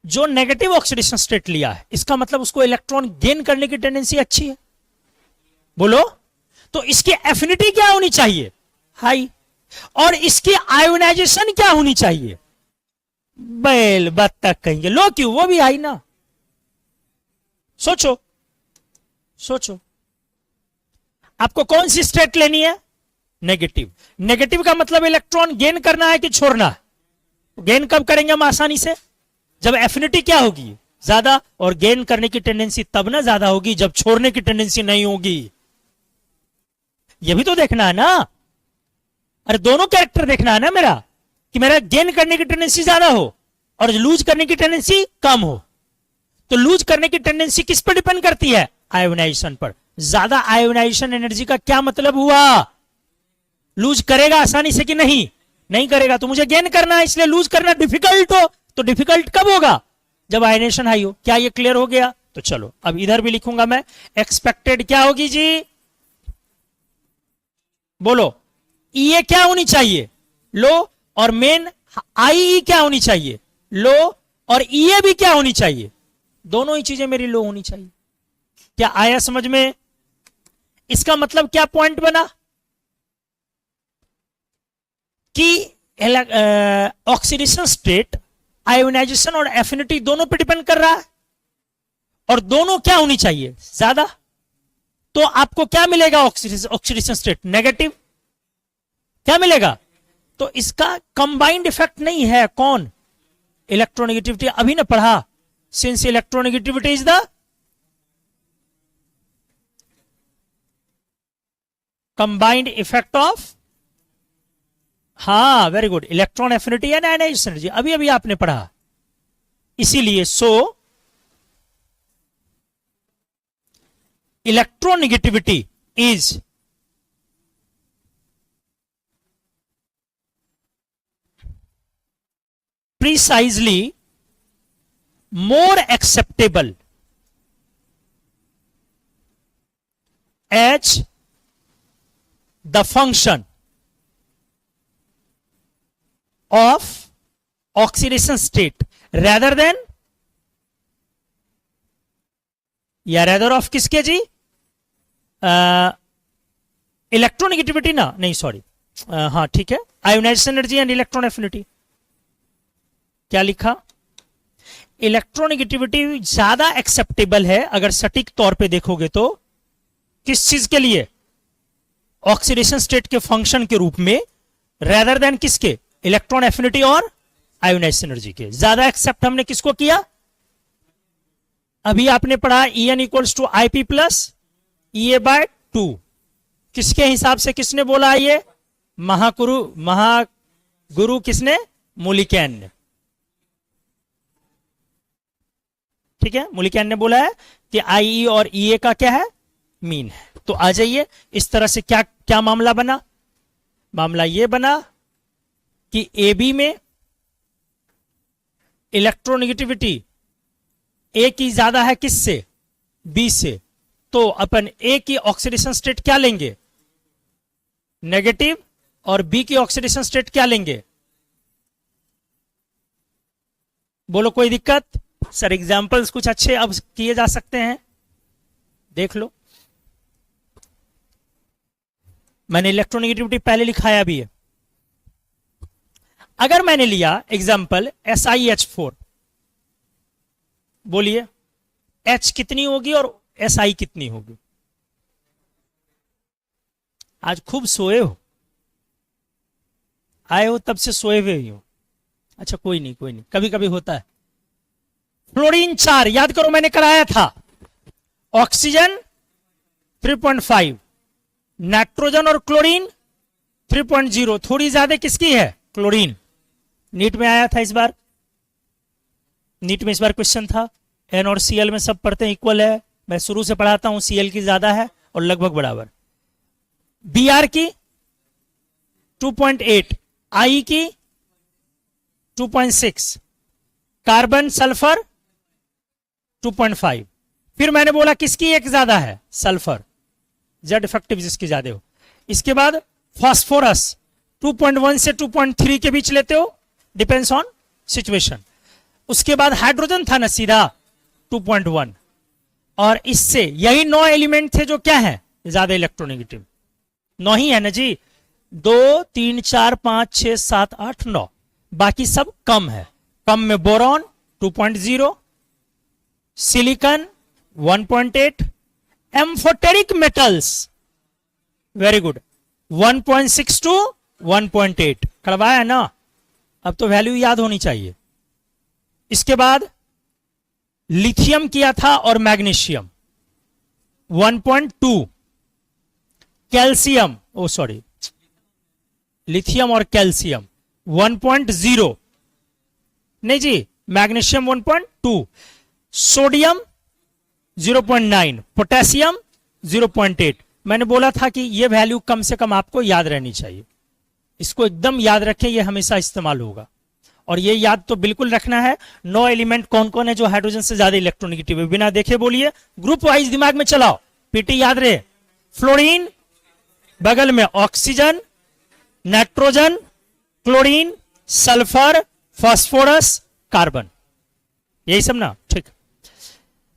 जो नेगेटिव ऑक्सीडेशन स्टेट लिया है इसका मतलब उसको इलेक्ट्रॉन गेन करने की टेंडेंसी अच्छी है। बोलो, तो इसकी एफिनिटी क्या होनी चाहिए, हाई। और इसकी आयोनाइजेशन क्या होनी चाहिए, बैल बत्तख कहेंगे, लो क्यों, वो भी हाई ना। सोचो सोचो, आपको कौन सी स्टेट लेनी है, नेगेटिव। नेगेटिव का मतलब इलेक्ट्रॉन गेन करना है कि छोड़ना है। गेन कब करेंगे हम आसानी से, जब एफिनिटी क्या होगी, ज्यादा, और गेन करने की टेंडेंसी तब ना ज्यादा होगी जब छोड़ने की टेंडेंसी नहीं होगी। यह भी तो देखना है ना, अरे दोनों कैरेक्टर देखना है ना मेरा, कि मेरा गेन करने की टेंडेंसी ज्यादा हो और लूज करने की टेंडेंसी कम हो। तो लूज करने की टेंडेंसी किस पर डिपेंड करती है, आयोनाइजेशन पर। ज्यादा आयोनाइजेशन एनर्जी का क्या मतलब हुआ, लूज करेगा आसानी से कि नहीं, नहीं करेगा। तो मुझे गेन करना है, इसलिए लूज करना डिफिकल्ट हो, तो डिफिकल्ट कब होगा, जब आयोनाइजेशन हाई हो। क्या ये क्लियर हो गया? तो चलो अब इधर भी लिखूंगा मैं, एक्सपेक्टेड क्या होगी जी, बोलो, ये क्या होनी चाहिए, लो, और मेन आई क्या होनी चाहिए, लो, और ये भी क्या होनी चाहिए, दोनों ही चीजें मेरी लो होनी चाहिए। क्या आया समझ में? इसका मतलब क्या पॉइंट बना कि ऑक्सीडेशन स्टेट, आयोनाइजेशन और एफिनिटी दोनों पे डिपेंड कर रहा है, और दोनों क्या होनी चाहिए, ज्यादा। तो आपको क्या मिलेगा, ऑक्सीडेशन स्टेट नेगेटिव, क्या मिलेगा? तो इसका कंबाइंड इफेक्ट नहीं है, कौन, इलेक्ट्रोनेगेटिविटी। अभी ना पढ़ा, since electronegativity is the combined effect of, हाँ very good, electron affinity and ionization energy, अभी अभी आपने पढ़ा। इसीलिए so electronegativity is precisely more acceptable as the function of oxidation state rather than, या rather of किसके जी, इलेक्ट्रोनेगेटिविटी ना, नहीं सॉरी, हाँ ठीक है, ionisation energy and electron affinity. क्या लिखा, इलेक्ट्रोनेगेटिविटी ज्यादा एक्सेप्टेबल है अगर सटीक तौर पे देखोगे तो, किस चीज के लिए, ऑक्सीडेशन स्टेट के फंक्शन के रूप में, रेदर देन किसके, इलेक्ट्रॉन एफिनिटी और आयोनाइजेशन एनर्जी के। ज्यादा एक्सेप्ट हमने किसको किया, अभी आपने पढ़ा E N equals to I P plus E A by 2, किसके हिसाब से किसने बोला, ये महागुरु किसने, मुलिकैन ने, ठीक है, मुलिकैन ने बोला है कि आई ई और ई ए का क्या है, मीन है। तो आ जाइए, इस तरह से क्या क्या मामला बना, मामला ये बना कि ए बी में इलेक्ट्रोनेगेटिविटी ए की ज्यादा है किससे, बी से, तो अपन ए की ऑक्सीडेशन स्टेट क्या लेंगे, नेगेटिव, और बी की ऑक्सीडेशन स्टेट क्या लेंगे, बोलो कोई दिक्कत। सर एग्जाम्पल्स कुछ अच्छे अब किए जा सकते हैं, देख लो, मैंने इलेक्ट्रोनेगेटिविटी पहले लिखाया भी है। अगर मैंने लिया एग्जाम्पल SiH4, बोलिए H कितनी होगी और Si कितनी होगी। आज खूब सोए हो, आए हो तब से सोए हुए ही हो, अच्छा कोई नहीं कोई नहीं, कभी कभी होता है। फ्लोरीन 4 याद करो मैंने कराया था, ऑक्सीजन 3.5, नाइट्रोजन और क्लोरीन 3.0, थोड़ी ज्यादा किसकी है, क्लोरीन। नीट में आया था इस बार, नीट में इस बार क्वेश्चन था, एन और सीएल में सब पढ़ते हैं इक्वल है, मैं शुरू से पढ़ाता हूं, सीएल की ज्यादा है और लगभग बराबर। बीआर की 2.8, आई की 2.6, कार्बन सल्फर 2.5। फिर मैंने बोला किसकी एक ज्यादा है, सल्फर, जेड इफेक्टिव जिसकी ज्यादा हो। इसके बाद फास्फोरस 2.1 से 2.3 के बीच लेते हो, डिपेंड्स ऑन सिचुएशन। उसके बाद हाइड्रोजन था ना सीधा 2.1, और इससे यही 9 एलिमेंट थे जो क्या है ज्यादा इलेक्ट्रोनेगेटिव, 9 ही है ना जी, 2 3 4 5 6 7 8 9, बाकी सब कम है। कम में boron 2.0, silicon 1.8, amphoteric metals very good 1.6 to 1.8, करवाया ना, अब तो वैल्यू याद होनी चाहिए। इसके बाद लिथियम किया था और मैग्नीशियम 1.2, कैल्शियम, ओ सॉरी, लिथियम और कैल्शियम 1.0, नहीं जी, मैग्नीशियम 1.2, सोडियम 0.9, पोटेशियम 0.8। मैंने बोला था कि ये वैल्यू कम से कम आपको याद रहनी चाहिए, इसको एकदम याद रखें, ये हमेशा इस्तेमाल होगा। और ये याद तो बिल्कुल रखना है, 9 एलिमेंट कौन कौन है जो हाइड्रोजन से ज्यादा इलेक्ट्रोनेगेटिव है, बिना देखे बोलिए, ग्रुप वाइज दिमाग में चलाओ, पीटी याद रहे। फ्लोरीन, बगल में oxygen, nitrogen, chlorine, sulphur, phosphorus, carbon, यही सब ना, ठीक।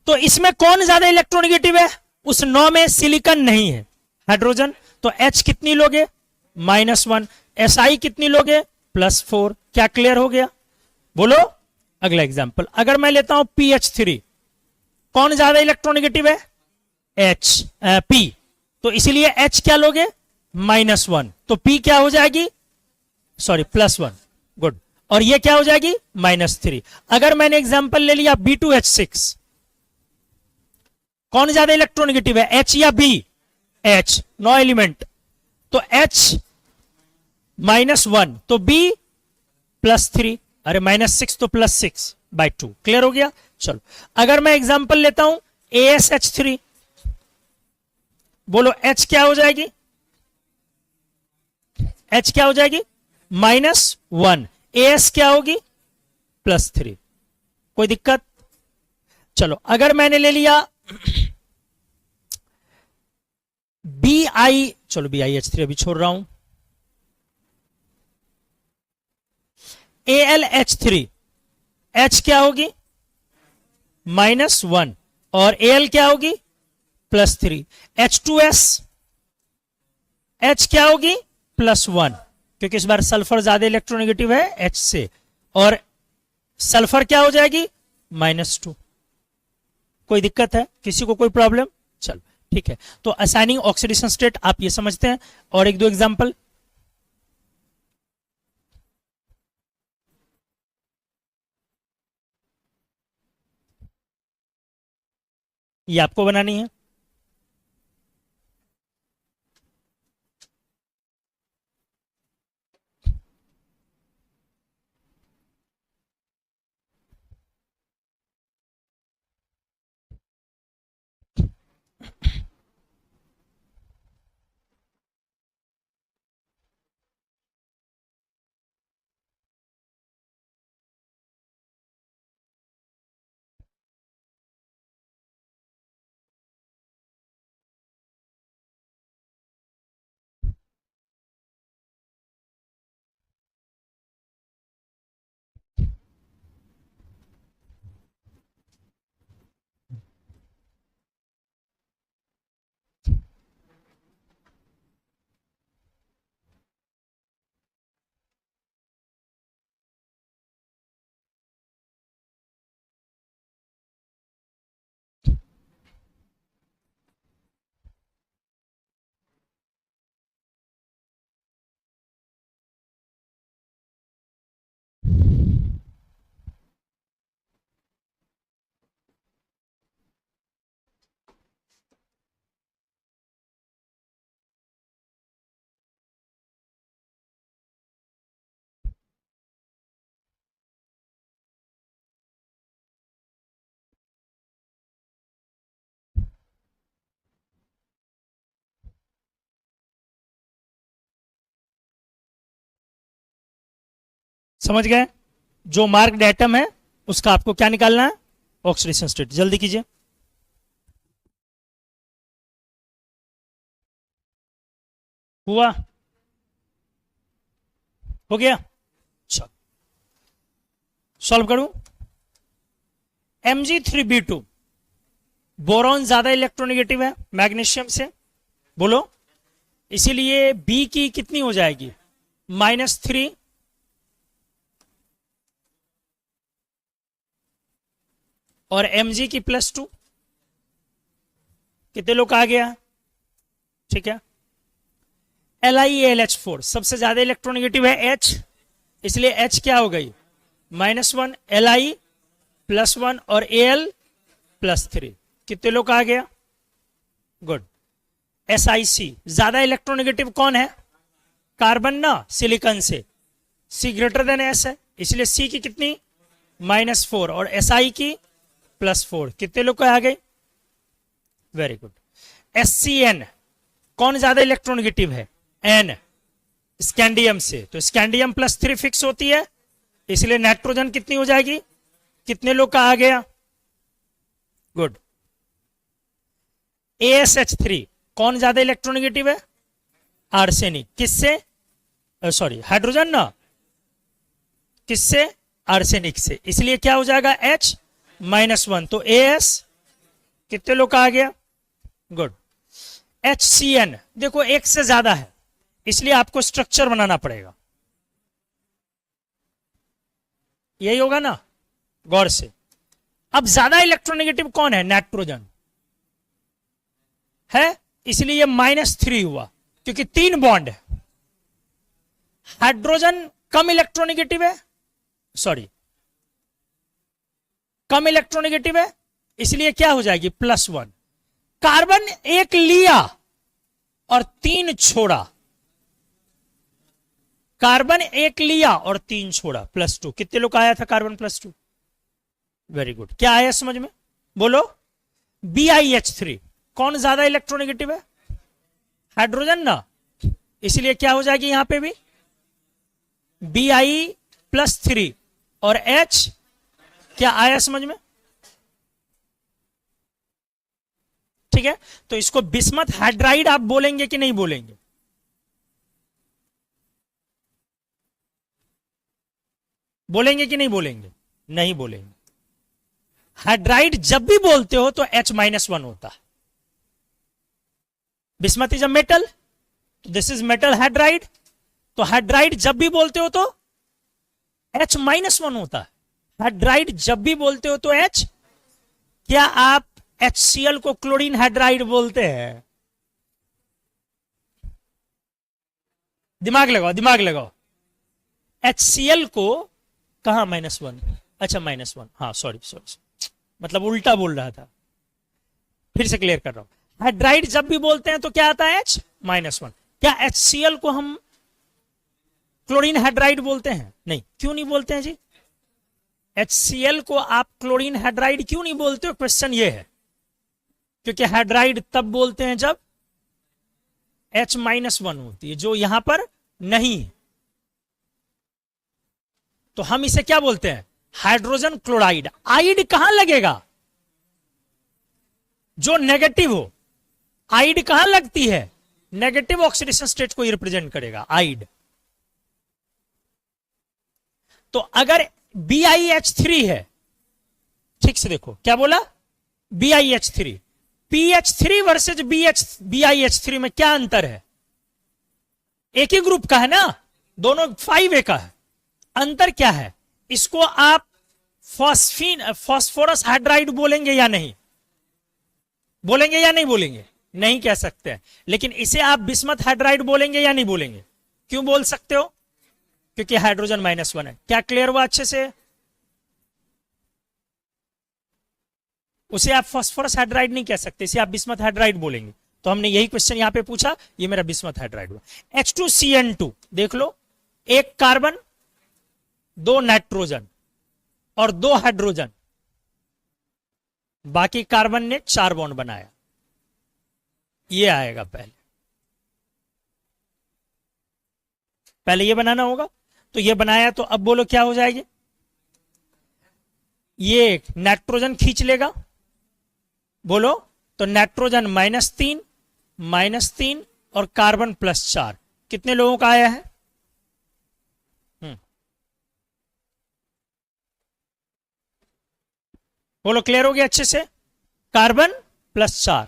तो इसमें कौन ज्यादा इलेक्ट्रोनेगेटिव है, उस 9 में सिलिकॉन नहीं है, हाइड्रोजन, तो H कितनी लोगे, -1, Si कितनी लोगे, +4। क्या क्लियर हो गया, बोलो। अगला एग्जांपल, अगर मैं लेता हूं PH3, कौन ज्यादा इलेक्ट्रोनेगेटिव है, P, तो इसीलिए H क्या लोगे, -1, तो P क्या हो जाएगी, सॉरी +1, गुड, और ये क्या हो जाएगी, -3। अगर मैंने एग्जांपल ले लिया B2H6, कौन ज्यादा इलेक्ट्रोनेगेटिव है, H या B, H, 9 एलिमेंट, तो H -1, तो B +3, अरे -6 तो +6/2, क्लियर हो गया। चलो अगर मैं एग्जांपल लेता हूं ASH3, बोलो H क्या हो जाएगी, H क्या हो जाएगी, -1, AS क्या होगी, +3, कोई दिक्कत, चलो अगर मैंने ले लिया BI, चलो BiH3 अभी छोड़ रहा हूं, AlH3, H क्या होगी -1 और Al क्या होगी +3, H2S, H क्या होगी +1, क्योंकि इस बार सल्फर ज्यादा इलेक्ट्रोनेगेटिव है H से, और सल्फर क्या हो जाएगी -2। कोई दिक्कत है किसी को, कोई प्रॉब्लम? चलो ठीक है, तो असाइनिंग ऑक्सीडेशन स्टेट आप ये समझते हैं। और एक दो एग्जांपल, ये आपको बनानी है। समझ गए? जो मार्क्ड एटम है उसका आपको क्या निकालना है, ऑक्सीडेशन स्टेट। जल्दी कीजिए। हुआ? हो गया? चलो सॉल्व करूं। Mg3b2, बोरॉन ज्यादा इलेक्ट्रोनेगेटिव है मैग्नीशियम से, बोलो, इसीलिए B की कितनी हो जाएगी -3, और Mg की +2, कितने लोग आ गया? ठीक है। LiAlH4 सबसे ज्यादा इलेक्ट्रोनेगेटिव है H, इसलिए H क्या हो गई -1, Li +1 और Al +3, कितने लोग आ गया? गुड। SiC ज्यादा इलेक्ट्रोनेगेटिव कौन है? कार्बन ना, सिलिकॉन से। C ग्रेटर देन S है, इसलिए C की कितनी -4 और Si की +4, कितने लोग आ गए? Very good. SCN कौन ज्यादा इलेक्ट्रोनेगेटिव है? N, स्कैंडियम से, तो स्कैंडियम +3 फिक्स होती है, इसलिए नाइट्रोजन कितनी हो जाएगी? कितने लोग का आ गया? गुड। ASH3 कौन ज्यादा इलेक्ट्रोनेगेटिव है? आर्सेनिक। किससे? सॉरी, हाइड्रोजन ना, किससे? आर्सेनिक से, इसलिए क्या हो जाएगा H -1, तो AS कितने लोग का आ गया? गुड। HCN देखो एक से ज्यादा है, इसलिए आपको स्ट्रक्चर बनाना पड़ेगा, यही होगा ना, गौर से। अब ज्यादा इलेक्ट्रोनेगेटिव कौन है? नाइट्रोजन है, इसलिए -3 हुआ, क्योंकि 3 बॉन्ड है। हाइड्रोजन कम इलेक्ट्रोनेगेटिव है, सॉरी कम इलेक्ट्रोनेगेटिव है, इसलिए क्या हो जाएगी +1। कार्बन एक लिया और 3 छोड़ा, कार्बन एक लिया और 3 छोड़ा, +2, कितने लोग आया था कार्बन +2? Very good. क्या आया समझ में, बोलो? BiH3 कौन ज्यादा इलेक्ट्रोनेगेटिव है? हाइड्रोजन ना, इसलिए क्या हो जाएगी यहां पे भी Bi +3 और H, क्या आया समझ में? ठीक है, तो इसको बिस्मथ हाइड्राइड आप बोलेंगे कि नहीं बोलेंगे? बोलेंगे कि नहीं बोलेंगे? नहीं बोलेंगे। हाइड्राइड जब भी बोलते हो तो H-1 होता है। Bismuth is a metal, this is metal hydride, तो हाइड्राइड जब भी बोलते हो तो H-1 होता है। हाइड्राइड जब भी बोलते हो तो H। क्या आप HCl को क्लोरीन हाइड्राइड बोलते हैं? दिमाग लगाओ, दिमाग लगाओ। HCl को कहा -1? अच्छा -1, हाँ सॉरी सॉरी, मतलब उल्टा बोल रहा था, फिर से क्लियर कर रहा हूं। हाइड्राइड जब भी बोलते हैं तो क्या आता है? H-1। क्या HCl को हम क्लोरीन हाइड्राइड बोलते हैं? नहीं। क्यों नहीं बोलते हैं जी? HCl को आप क्लोरीन हाइड्राइड क्यों नहीं बोलते हो? क्वेश्चन ये है, क्योंकि हाइड्राइड तब बोलते हैं जब H-1 होती है, जो यहां पर नहीं है। तो हम इसे क्या बोलते हैं? Hydrogen chloride. आइड कहां लगेगा? जो नेगेटिव हो। आइड कहां लगती है? नेगेटिव ऑक्सीडेशन स्टेट को रिप्रेजेंट करेगा आइड। तो अगर BiH3 है, ठीक से देखो क्या बोला, BiH3, PH3 वर्सेज BiH3 में क्या अंतर है? एक ही ग्रुप का है ना, दोनों 5A का है। अंतर क्या है? इसको आप फास्फोरस हाइड्राइड बोलेंगे या नहीं? बोलेंगे या नहीं बोलेंगे? नहीं कह सकते हैं। लेकिन इसे आप बिस्मथ हाइड्राइड बोलेंगे या नहीं बोलेंगे? क्यों बोल सकते हो? क्योंकि हाइड्रोजन -1 है। क्या क्लियर हुआ अच्छे से? उसे आप फास्फोरस हाइड्राइड नहीं कह सकते, इसे आप बिस्मथ हाइड्राइड बोलेंगे। तो हमने यही क्वेश्चन यहां पे पूछा, ये मेरा बिस्मथ हाइड्राइड हुआ। H2CN2 देख लो, एक कार्बन, 2 नाइट्रोजन और 2 हाइड्रोजन, बाकी कार्बन ने 4 बॉन्ड बनाया। ये आएगा पहले, पहले ये बनाना होगा। तो ये बनाया, तो अब बोलो क्या हो जाएगी? ये नाइट्रोजन खींच लेगा, बोलो, तो नाइट्रोजन -3 और कार्बन +4, कितने लोगों का आया है? बोलो, क्लियर हो गया अच्छे से? कार्बन +4,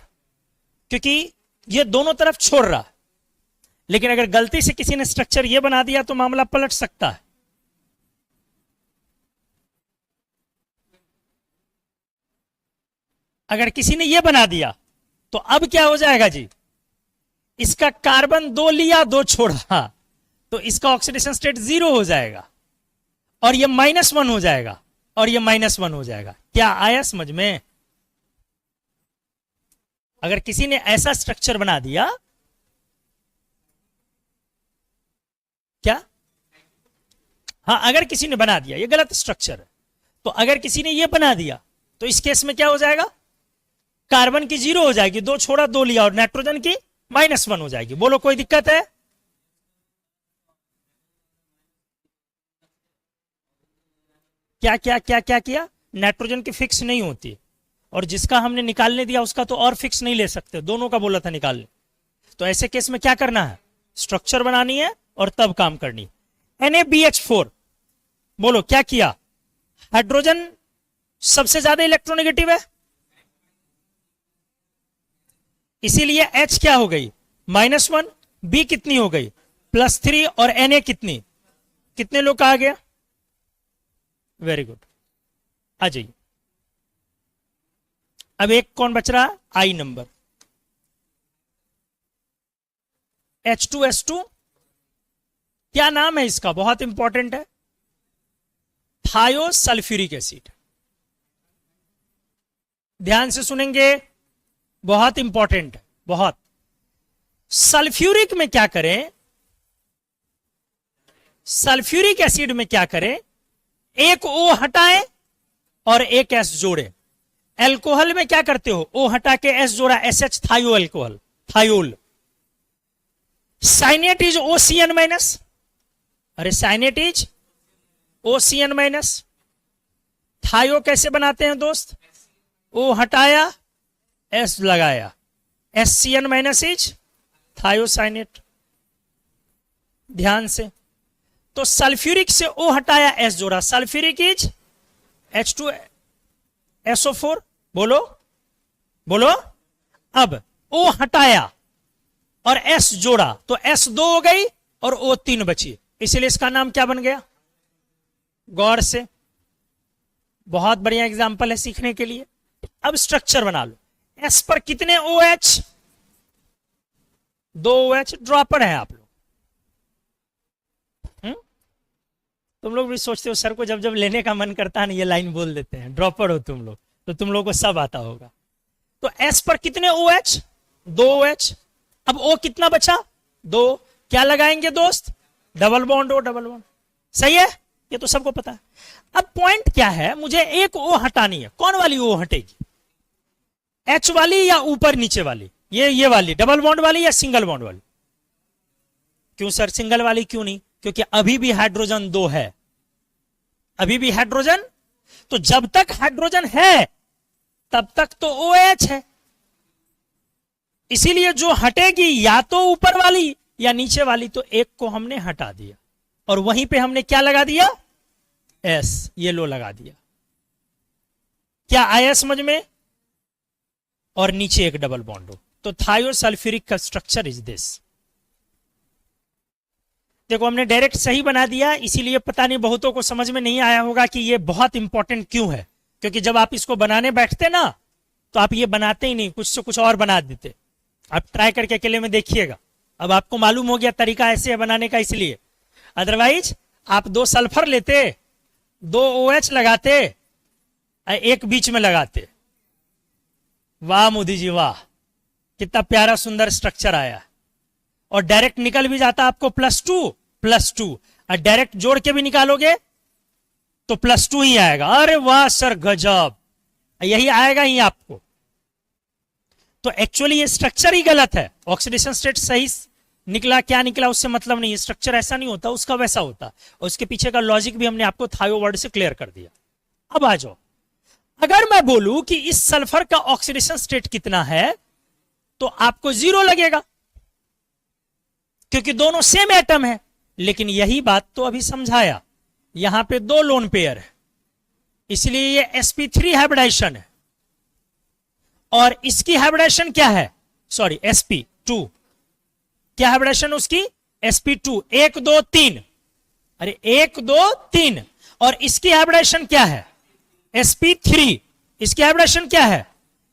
क्योंकि ये दोनों तरफ छोड़ रहा है। लेकिन अगर गलती से किसी ने स्ट्रक्चर ये बना दिया तो मामला पलट सकता है। अगर किसी ने ये बना दिया तो अब क्या हो जाएगा जी? इसका कार्बन 2 लिया, 2 छोड़ा, तो इसका ऑक्सीडेशन स्टेट 0 हो जाएगा, और ये -1 हो जाएगा, और ये -1 हो जाएगा। क्या आया समझ में? अगर किसी ने ऐसा स्ट्रक्चर बना दिया, क्या? हाँ, अगर किसी ने बना दिया, ये गलत स्ट्रक्चर है, तो अगर किसी ने ये बना दिया तो इस केस में क्या हो जाएगा? कार्बन की 0 हो जाएगी, 2 छोड़ा 2 लिया, और नाइट्रोजन की -1 हो जाएगी। बोलो, कोई दिक्कत है? क्या क्या क्या क्या किया? नाइट्रोजन की फिक्स नहीं होती, और जिसका हमने निकालने दिया उसका तो और फिक्स नहीं ले सकते, दोनों का बोला था निकालने। तो ऐसे केस में क्या करना है? स्ट्रक्चर बनानी है और तब काम करनी है। NaBH4, बोलो क्या किया? हाइड्रोजन सबसे ज्यादा इलेक्ट्रोनेगेटिव है, इसीलिए H क्या हो गई? -1, B कितनी हो गई? +3, और Na कितनी? कितने लोग का आ गया? वेरी गुड, आ जाइए। अब एक कौन बच रहा? I नंबर, H2S2, क्या नाम है इसका? बहुत इंपॉर्टेंट है, थायोसल्फ्यूरिक एसिड। ध्यान से सुनेंगे, बहुत इंपॉर्टेंट है, बहुत। सल्फ्यूरिक में क्या करें? सल्फ्यूरिक एसिड में क्या करें? एक O हटाएं और एक S जोड़े। एल्कोहल में क्या करते हो? O हटा के S जोड़ा, SH, thio alcohol, thiol. Cyanate is OCN-, अरे साइनेट इज OCN-। थायो कैसे बनाते हैं दोस्त? O हटाया, S लगाया, SCN माइनस इज थायोसाइनेट। ध्यान से, तो सल्फ्यूरिक से O हटाया, S जोड़ा, सल्फ्यूरिक इज H2SO4। बोलो बोलो। अब O हटाया और S जोड़ा तो S 2 हो गई और O 3 बची, इसलिए इसका नाम क्या बन गया? गौर से, बहुत बढ़िया एग्जांपल है सीखने के लिए। अब स्ट्रक्चर बना लो। S पर कितने OH? 2 OH। ड्रॉपर है आप लोग। तुम लोग भी सोचते हो सर को जब जब लेने का मन करता है ना ये लाइन बोल देते हैं, ड्रॉपर हो तुम लोग, तो तुम लोग को सब आता होगा। तो S पर कितने OH? 2 OH। अब O कितना बचा? 2। क्या लगाएंगे दोस्त? Double bond O, double bond. सही है, ये तो सबको पता है। अब पॉइंट क्या है, मुझे एक O हटानी है। कौन वाली O हटेगी? H वाली या ऊपर नीचे वाली? ये वाली डबल बॉन्ड वाली या सिंगल बॉन्ड वाली? क्यों सर सिंगल वाली क्यों नहीं? क्योंकि अभी भी हाइड्रोजन 2 है, अभी भी हाइड्रोजन। तो जब तक हाइड्रोजन है तब तक तो OH है, इसीलिए जो हटेगी या तो ऊपर वाली या नीचे वाली, तो एक को हमने हटा दिया और वहीं पे हमने क्या लगा दिया? S, ये लो लगा दिया। क्या आया समझ में? और नीचे एक डबल बॉन्ड हो। तो थायोसल्फ्यूरिक का स्ट्रक्चर इज दिस। देखो हमने डायरेक्ट सही बना दिया, इसीलिए पता नहीं बहुतों को समझ में नहीं आया होगा कि ये बहुत इंपॉर्टेंट क्यों है। क्योंकि जब आप इसको बनाने बैठते ना तो आप ये बनाते ही नहीं, कुछ से कुछ और बना देते। आप ट्राई करके अकेले में देखिएगा, अब आपको मालूम हो गया तरीका ऐसे है बनाने का, इसलिए। अदरवाइज आप 2 सल्फर लेते, 2 OH लगाते, एक बीच में लगाते। वाह मोदी जी वाह, कितना प्यारा सुंदर स्ट्रक्चर आया। और डायरेक्ट निकल भी जाता आपको +2 और डायरेक्ट जोड़ के भी निकालोगे तो +2 ही आएगा। अरे वाह सर गजब, यही आएगा ही आपको। तो एक्चुअली ये स्ट्रक्चर ही गलत है, ऑक्सीडेशन स्टेट सही निकला क्या निकला उससे मतलब नहीं है, स्ट्रक्चर ऐसा नहीं होता, उसका वैसा होता। और उसके पीछे का लॉजिक भी हमने आपको थायो वर्ड से क्लियर कर दिया। अब आ जाओ, अगर मैं बोलूं कि इस सल्फर का ऑक्सीडेशन स्टेट कितना है तो आपको 0 लगेगा, क्योंकि दोनों सेम एटम है। लेकिन यही बात तो अभी समझाया, यहां पे 2 लोन पेयर है, इसलिए ये sp3 हाइब्रिडाइजेशन है। और इसकी हाइब्रिडाइजेशन क्या है? Sorry sp2। क्या हाइब्रिडाइजेशन उसकी? sp2। 1 2 3, अरे 1 2 3। और इसकी हाइब्रिडाइजेशन क्या है? sp3। इसकी हाइब्रिडाइजेशन क्या है?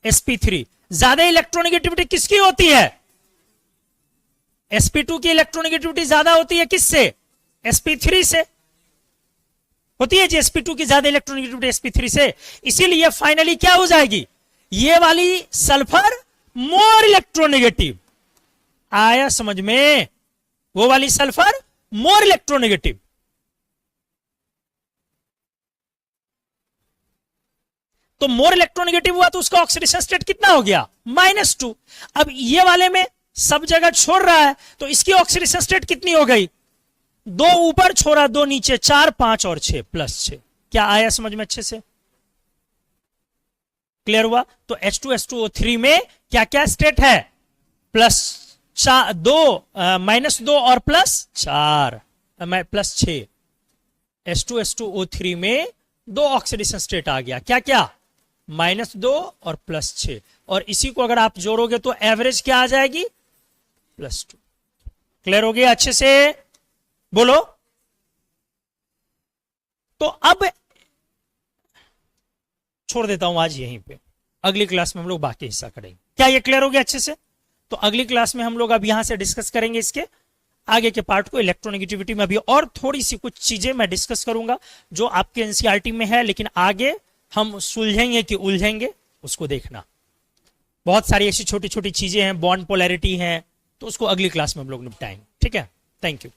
sp3। ज्यादा इलेक्ट्रोनेगेटिविटी किसकी होती है? sp2 की इलेक्ट्रोनेगेटिविटी ज्यादा होती है किससे? sp3 से होती है जी, sp2 की ज्यादा इलेक्ट्रोनेगेटिविटी sp3 से। इसीलिए फाइनली क्या हो जाएगी? ये वाली सल्फर मोर इलेक्ट्रोनेगेटिव। आया समझ में? वो वाली सल्फर मोर इलेक्ट्रोनेगेटिव। तो मोर इलेक्ट्रोनेगेटिव हुआ तो उसका ऑक्सीडेशन स्टेट कितना हो गया? -2। अब ये वाले में सब जगह छोड़ रहा है तो इसकी ऑक्सीडेशन स्टेट कितनी हो गई? 2 ऊपर छोड़ा, 2 नीचे, 4 5 और 6 +6। क्या आया समझ में अच्छे से? क्लियर हुआ? तो H2SO3 में क्या क्या स्टेट है? -2 और +4 +6। H2SO3 में 2 ऑक्सीडेशन स्टेट आ गया। क्या क्या? -2 और +6। और इसी को अगर आप जोड़ोगे तो एवरेज क्या आ जाएगी? +2। क्लियर हो गया अच्छे से? बोलो। तो अब छोड़ देता हूं आज यहीं पे, अगली क्लास में हम लोग बाकी हिस्सा करेंगे। क्या ये क्लियर हो गया अच्छे से? तो अगली क्लास में हम लोग अब यहां से डिस्कस करेंगे इसके आगे के पार्ट को। इलेक्ट्रोनेगेटिविटी में अभी और थोड़ी सी कुछ चीजें मैं डिस्कस करूंगा जो आपके एनसीईआरटी में है, लेकिन आगे हम सुलझेंगे कि उलझेंगे उसको देखना। बहुत सारी ऐसी छोटी छोटी चीजें हैं, बॉन्ड पोलैरिटी है, तो उसको अगली क्लास में हम लोग निपटाएंगे। ठीक है, थैंक यू।